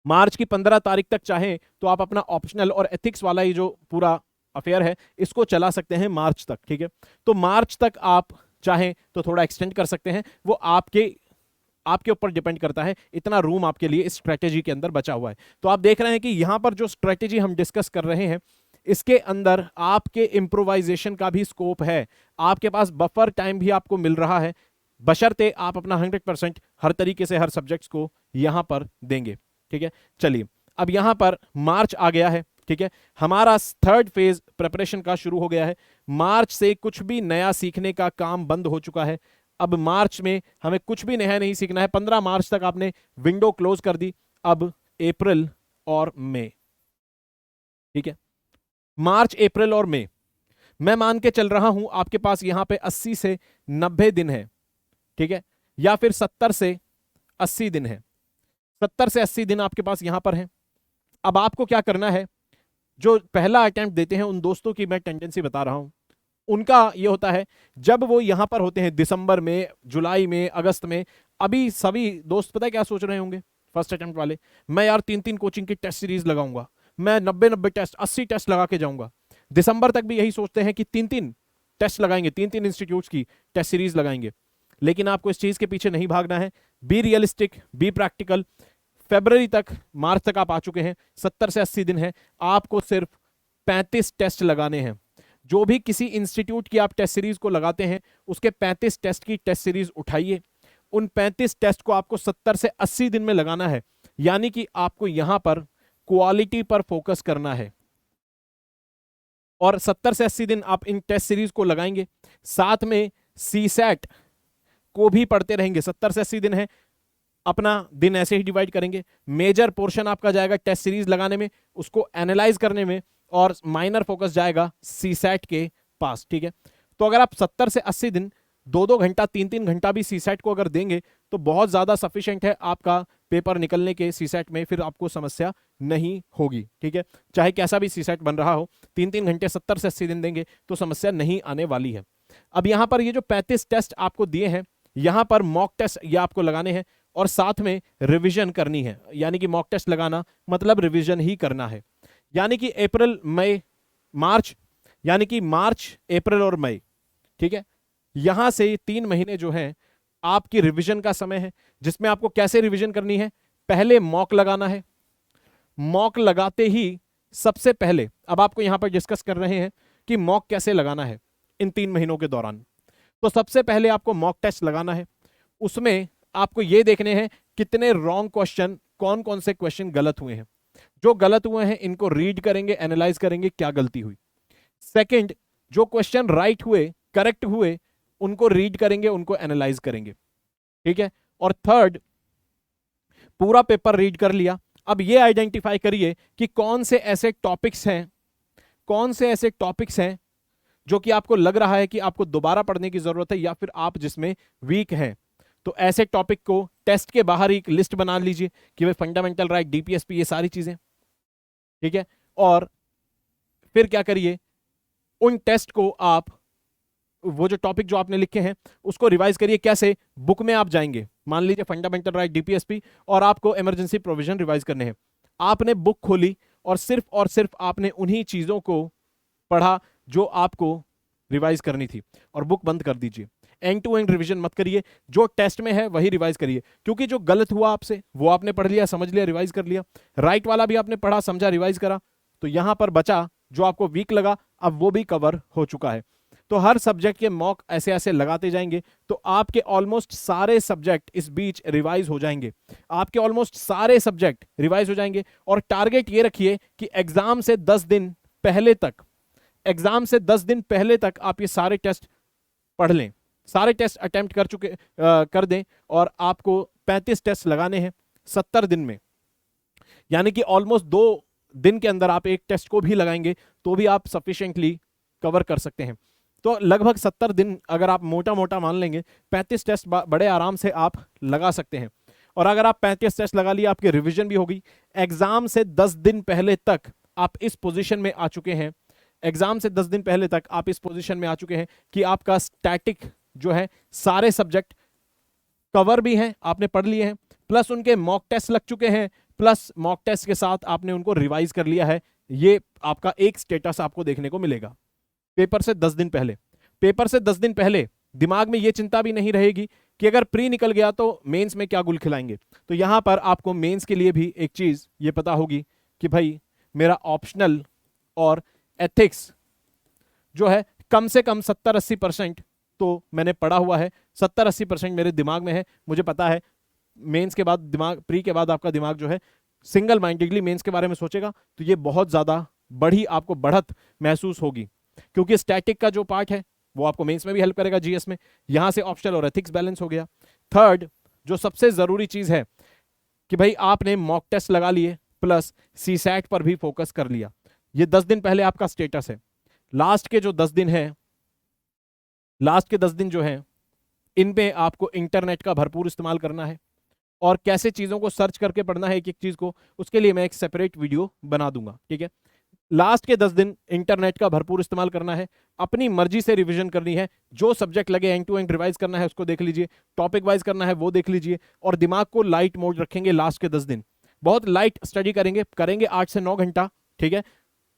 मार्च की 15 तारीख तक चाहें तो आप अपना ऑप्शनल और एथिक्स वाला ये जो पूरा अफेयर है इसको चला सकते हैं मार्च तक, ठीक है। तो मार्च तक आप चाहें तो थोड़ा एक्सटेंड कर सकते हैं, वो आपके ऊपर डिपेंड करता है। इतना रूम आपके लिए इस स्ट्रेटेजी के अंदर बचा हुआ है। तो आप देख रहे हैं कि यहां पर जो स्ट्रेटेजी हम डिस्कस कर रहे हैं, इसके अंदर आपके इंप्रोवाइजेशन का भी स्कोप है। आपके पास बफर टाइम भी आपको मिल रहा है, बशर्ते आप अपना 100% हर तरीके से हर सब्जेक्ट्स को यहां पर देंगे, ठीक है। चलिए, अब यहां पर मार्च आ गया है, ठीक है। हमारा थर्ड फेज प्रिपरेशन का शुरू हो गया है। मार्च से कुछ भी नया सीखने का काम बंद हो चुका है। अब मार्च में हमें कुछ भी नया नहीं सीखना है। 15 मार्च तक आपने विंडो क्लोज कर दी। अब अप्रैल और मई, ठीक है। मार्च, अप्रैल और मई, मैं मान के चल रहा हूं आपके पास यहां पे 80 से 90 दिन है, ठीक है, या फिर 70 से 80 दिन है। 70 से 80 दिन आपके पास यहां पर है। अब आपको क्या करना है, जो पहला अटेम्प्ट देते हैं उन दोस्तों की मैं टेंडेंसी बता रहा हूं, उनका ये होता है जब वो यहां पर होते हैं दिसंबर में, जुलाई में, अगस्त में, अभी सभी दोस्त पता है क्या सोच रहे होंगे फर्स्ट अटेम्प्ट वाले, मैं यार 3-3 कोचिंग की टेस्ट सीरीज लगाऊंगा, मैं 90-90 टेस्ट, 80 टेस्ट लगा के जाऊंगा। दिसंबर तक भी यही सोचते हैं कि 3-3 टेस्ट लगाएंगे, 3-3 इंस्टीट्यूट्स की टेस्ट सीरीज लगाएंगे। लेकिन आपको इस चीज के पीछे नहीं भागना है। Be realistic, be practical. फरवरी तक, मार्च तक आप आ चुके हैं, 70 से 80 दिन है। आपको सिर्फ 35 टेस्ट लगाने हैं। जो भी किसी इंस्टीट्यूट की आप टेस्ट सीरीज को लगाते हैं उसके 35 टेस्ट की टेस्ट सीरीज उठाइए। उन 35 टेस्ट को आपको 70 से 80 दिन में लगाना है। यानी कि आपको यहां पर क्वालिटी पर फोकस करना है और 70 से 80 दिन आप इन टेस्ट सीरीज को लगाएंगे, साथ में सीसैट को भी पढ़ते रहेंगे। 70 से 80 दिन है, अपना दिन ऐसे ही डिवाइड करेंगे। मेजर पोर्शन आपका जाएगा टेस्ट सीरीज लगाने में, उसको एनालाइज करने में, और माइनर फोकस जाएगा सीसैट के पास। ठीक है, तो अगर आप 70 से 80 दिन 2-2 घंटा 3-3 घंटा भी सीसैट को अगर देंगे तो बहुत ज्यादा सफिशिएंट है आपका पेपर निकलने के सीसैट में, फिर आपको समस्या नहीं होगी। ठीक है, चाहे कैसा भी सीसैट बन रहा हो, 3-3 घंटे 70 से 80 दिन देंगे तो समस्या नहीं आने वाली है। अब यहां पर ये जो 35 टेस्ट आपको दिए हैं, यहां पर मॉक टेस्ट ये आपको लगाने हैं और साथ में रिवीजन करनी है। यानी कि मॉक टेस्ट लगाना मतलब रिवीजन ही करना है। यानी कि अप्रैल मई मार्च, यानी कि मार्च अप्रैल और मई, ठीक है, यहां से 3 महीने जो हैं आपकी रिवीजन का समय है, जिसमें आपको कैसे रिवीजन करनी है। पहले मॉक लगाना है। मॉक लगाते ही सबसे पहले अब आपको यहां पर डिस्कस कर रहे हैं कि मॉक कैसे लगाना है इन 3 महीनों के दौरान। तो सबसे पहले आपको मॉक टेस्ट लगाना है। उसमें आपको यह देखने हैं कितने रॉन्ग क्वेश्चन, कौन कौन से क्वेश्चन गलत हुए हैं। जो गलत हुए हैं इनको रीड करेंगे, एनालाइज करेंगे क्या गलती हुई। सेकंड, जो क्वेश्चन राइट हुए, करेक्ट हुए, उनको रीड करेंगे, उनको एनालाइज करेंगे। ठीक है, और थर्ड, पूरा पेपर रीड कर लिया, अब ये आइडेंटिफाई करिए कि कौन से ऐसे टॉपिक्स हैं, कौन से ऐसे टॉपिक्स हैं जो कि आपको लग रहा है कि आपको दोबारा पढ़ने की जरूरत है या फिर आप जिसमें वीक हैं। तो ऐसे टॉपिक को टेस्ट के बाहर एक लिस्ट बना लीजिए कि भाई फंडामेंटल राइट, डीपीएसपी, ये सारी चीजें। ठीक है, और फिर क्या करिए, उन टेस्ट को आप, वो जो टॉपिक जो आपने लिखे हैं उसको रिवाइज करिए। कैसे? बुक में आप जाएंगे, मान लीजिए फंडामेंटल राइट, डीपीएसपी, और आपको इमरजेंसी प्रोविजन रिवाइज करने हैं। आपने बुक खोली और सिर्फ आपने उन्हीं चीजों को पढ़ा जो आपको रिवाइज करनी थी, और बुक बंद कर दीजिए। एंड टू एंड रिवीजन मत करिए, जो टेस्ट में है वही रिवाइज करिए, क्योंकि जो गलत हुआ आपसे वो आपने पढ़ लिया, समझ लिया, रिवाइज कर लिया। राइट वाला भी आपने पढ़ा, समझा, रिवाइज करा, तो यहां पर बचा जो आपको वीक लगा, अब वो भी कवर हो चुका है। तो हर सब्जेक्ट के मॉक ऐसे ऐसे लगाते जाएंगे तो आपके ऑलमोस्ट सारे सब्जेक्ट इस बीच रिवाइज हो जाएंगे। आपके ऑलमोस्ट सारे सब्जेक्ट रिवाइज हो जाएंगे। और टारगेट ये रखिए कि एग्जाम से 10 दिन पहले तक, एग्जाम से 10 दिन पहले तक आप ये सारे टेस्ट पढ़ लें, सारे टेस्ट अटेम्प्ट कर दें, और आपको 35 टेस्ट लगाने हैं 70 दिन में। यानी कि ऑलमोस्ट 2 दिन के अंदर आप एक टेस्ट को भी लगाएंगे तो भी आप सफिशिएंटली कवर कर सकते हैं। तो लगभग 70 दिन अगर आप मोटा मोटा मान लेंगे, 35 टेस्ट बड़े आराम से आप लगा सकते हैं। और अगर आप 35 टेस्ट लगा लिए, आपकी रिवीजन भी होगी। एग्जाम से 10 दिन पहले तक आप इस पोजीशन में आ चुके हैं, एग्जाम से 10 दिन पहले तक आप इस पोजीशन में आ चुके हैं कि आपका स्टैटिक जो है सारे सब्जेक्ट कवर भी हैं, आपने पढ़ लिए हैं, प्लस उनके मॉक टेस्ट लग चुके हैं, प्लस मॉक टेस्ट के साथ आपने उनको रिवाइज कर लिया है। ये आपका एक स्टेटस आपको देखने को मिलेगा पेपर से 10 दिन पहले। पेपर से 10 दिन पहले दिमाग में यह चिंता भी नहीं रहेगी कि अगर प्री निकल गया तो मेंस में क्या गुल खिलाएंगे। तो यहां पर आपको मेंस के लिए भी एक चीज ये पता होगी कि भाई मेरा ऑप्शनल और एथिक्स जो है कम से कम 70-80% तो मैंने पढ़ा हुआ है, 70-80% मेरे दिमाग में है। मुझे पता है मेंस के बाद दिमाग, प्री के बाद आपका दिमाग जो है सिंगल माइंडेडली मेंस के बारे में सोचेगा, तो ये बहुत ज्यादा बड़ी आपको बढ़त महसूस होगी, क्योंकि स्टैटिक का जो पार्ट है वो आपको मेंस में भी हेल्प करेगा, जीएस में। यहां से ऑप्शनल और एथिक्स बैलेंस हो गया। थर्ड, जो सबसे जरूरी चीज है कि भाई आपने मॉक टेस्ट लगा लिए, प्लस सीसैट पर भी फोकस कर लिया। ये 10 दिन पहले आपका स्टेटस है। लास्ट के जो 10 दिन है, लास्ट के 10 दिन जो है, इनमें आपको इंटरनेट का भरपूर इस्तेमाल करना है, और कैसे चीजों को सर्च करके पढ़ना है एक एक चीज को, उसके लिए मैं एक सेपरेट वीडियो बना दूंगा। ठीक है, लास्ट के 10 दिन इंटरनेट का भरपूर इस्तेमाल करना है, अपनी मर्जी से रिवीजन करनी है। जो सब्जेक्ट लगे एंड टू एंड रिवाइज करना है उसको देख लीजिए, टॉपिक वाइज करना है वो देख लीजिए, और दिमाग को लाइट मोड रखेंगे। लास्ट के 10 दिन बहुत लाइट स्टडी करेंगे 8 से 9 घंटा। ठीक है,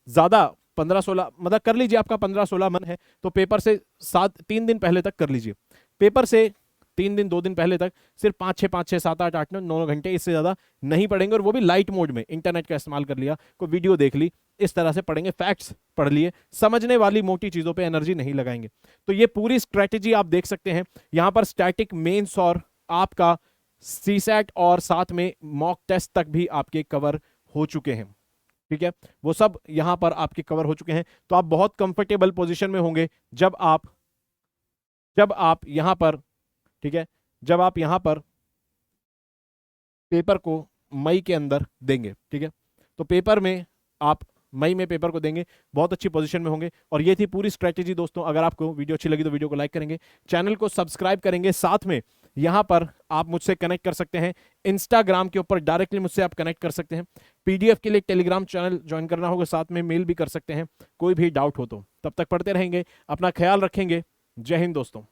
ज्यादा 15-16 मतलब कर लीजिए, आपका 15-16 मन है तो पेपर से 3 दिन पहले तक कर लीजिए। पेपर से 3 दिन 2 दिन पहले तक सिर्फ 5 6 7 8 8 9 घंटे, इससे ज्यादा नहीं पढ़ेंगे, और वो भी लाइट मोड में। इंटरनेट का इस्तेमाल कर लिया, कोई वीडियो देख ली, इस तरह से पढ़ेंगे, फैक्ट्स पढ़ लिए, समझने वाली मोटी चीजों पे एनर्जी नहीं लगाएंगे। तो ये पूरी स्ट्रेटेजी आप देख सकते हैं। यहां पर स्टैटिक, मेंस और आपका सीसैट और साथ में मॉक टेस्ट तक भी आपके कवर हो चुके हैं। ठीक है, वो सब यहां पर आपके कवर हो चुके हैं। तो आप बहुत कंफर्टेबल पोजीशन में होंगे जब आप यहां पर, ठीक है, जब आप यहां पर पेपर को मई के अंदर देंगे। ठीक है, तो पेपर में आप मई में पेपर को देंगे, बहुत अच्छी पोजीशन में होंगे। और ये थी पूरी स्ट्रेटेजी दोस्तों। अगर आपको वीडियो अच्छी लगी तो वीडियो को लाइक करेंगे, चैनल को सब्सक्राइब करेंगे, साथ में यहां पर आप मुझसे कनेक्ट कर सकते हैं। इंस्टाग्राम के ऊपर डायरेक्टली मुझसे आप कनेक्ट कर सकते हैं। पीडीएफ के लिए टेलीग्राम चैनल ज्वाइन करना होगा, साथ में मेल भी कर सकते हैं कोई भी डाउट हो तो। तब तक पढ़ते रहेंगे, अपना ख्याल रखेंगे। जय हिंद दोस्तों।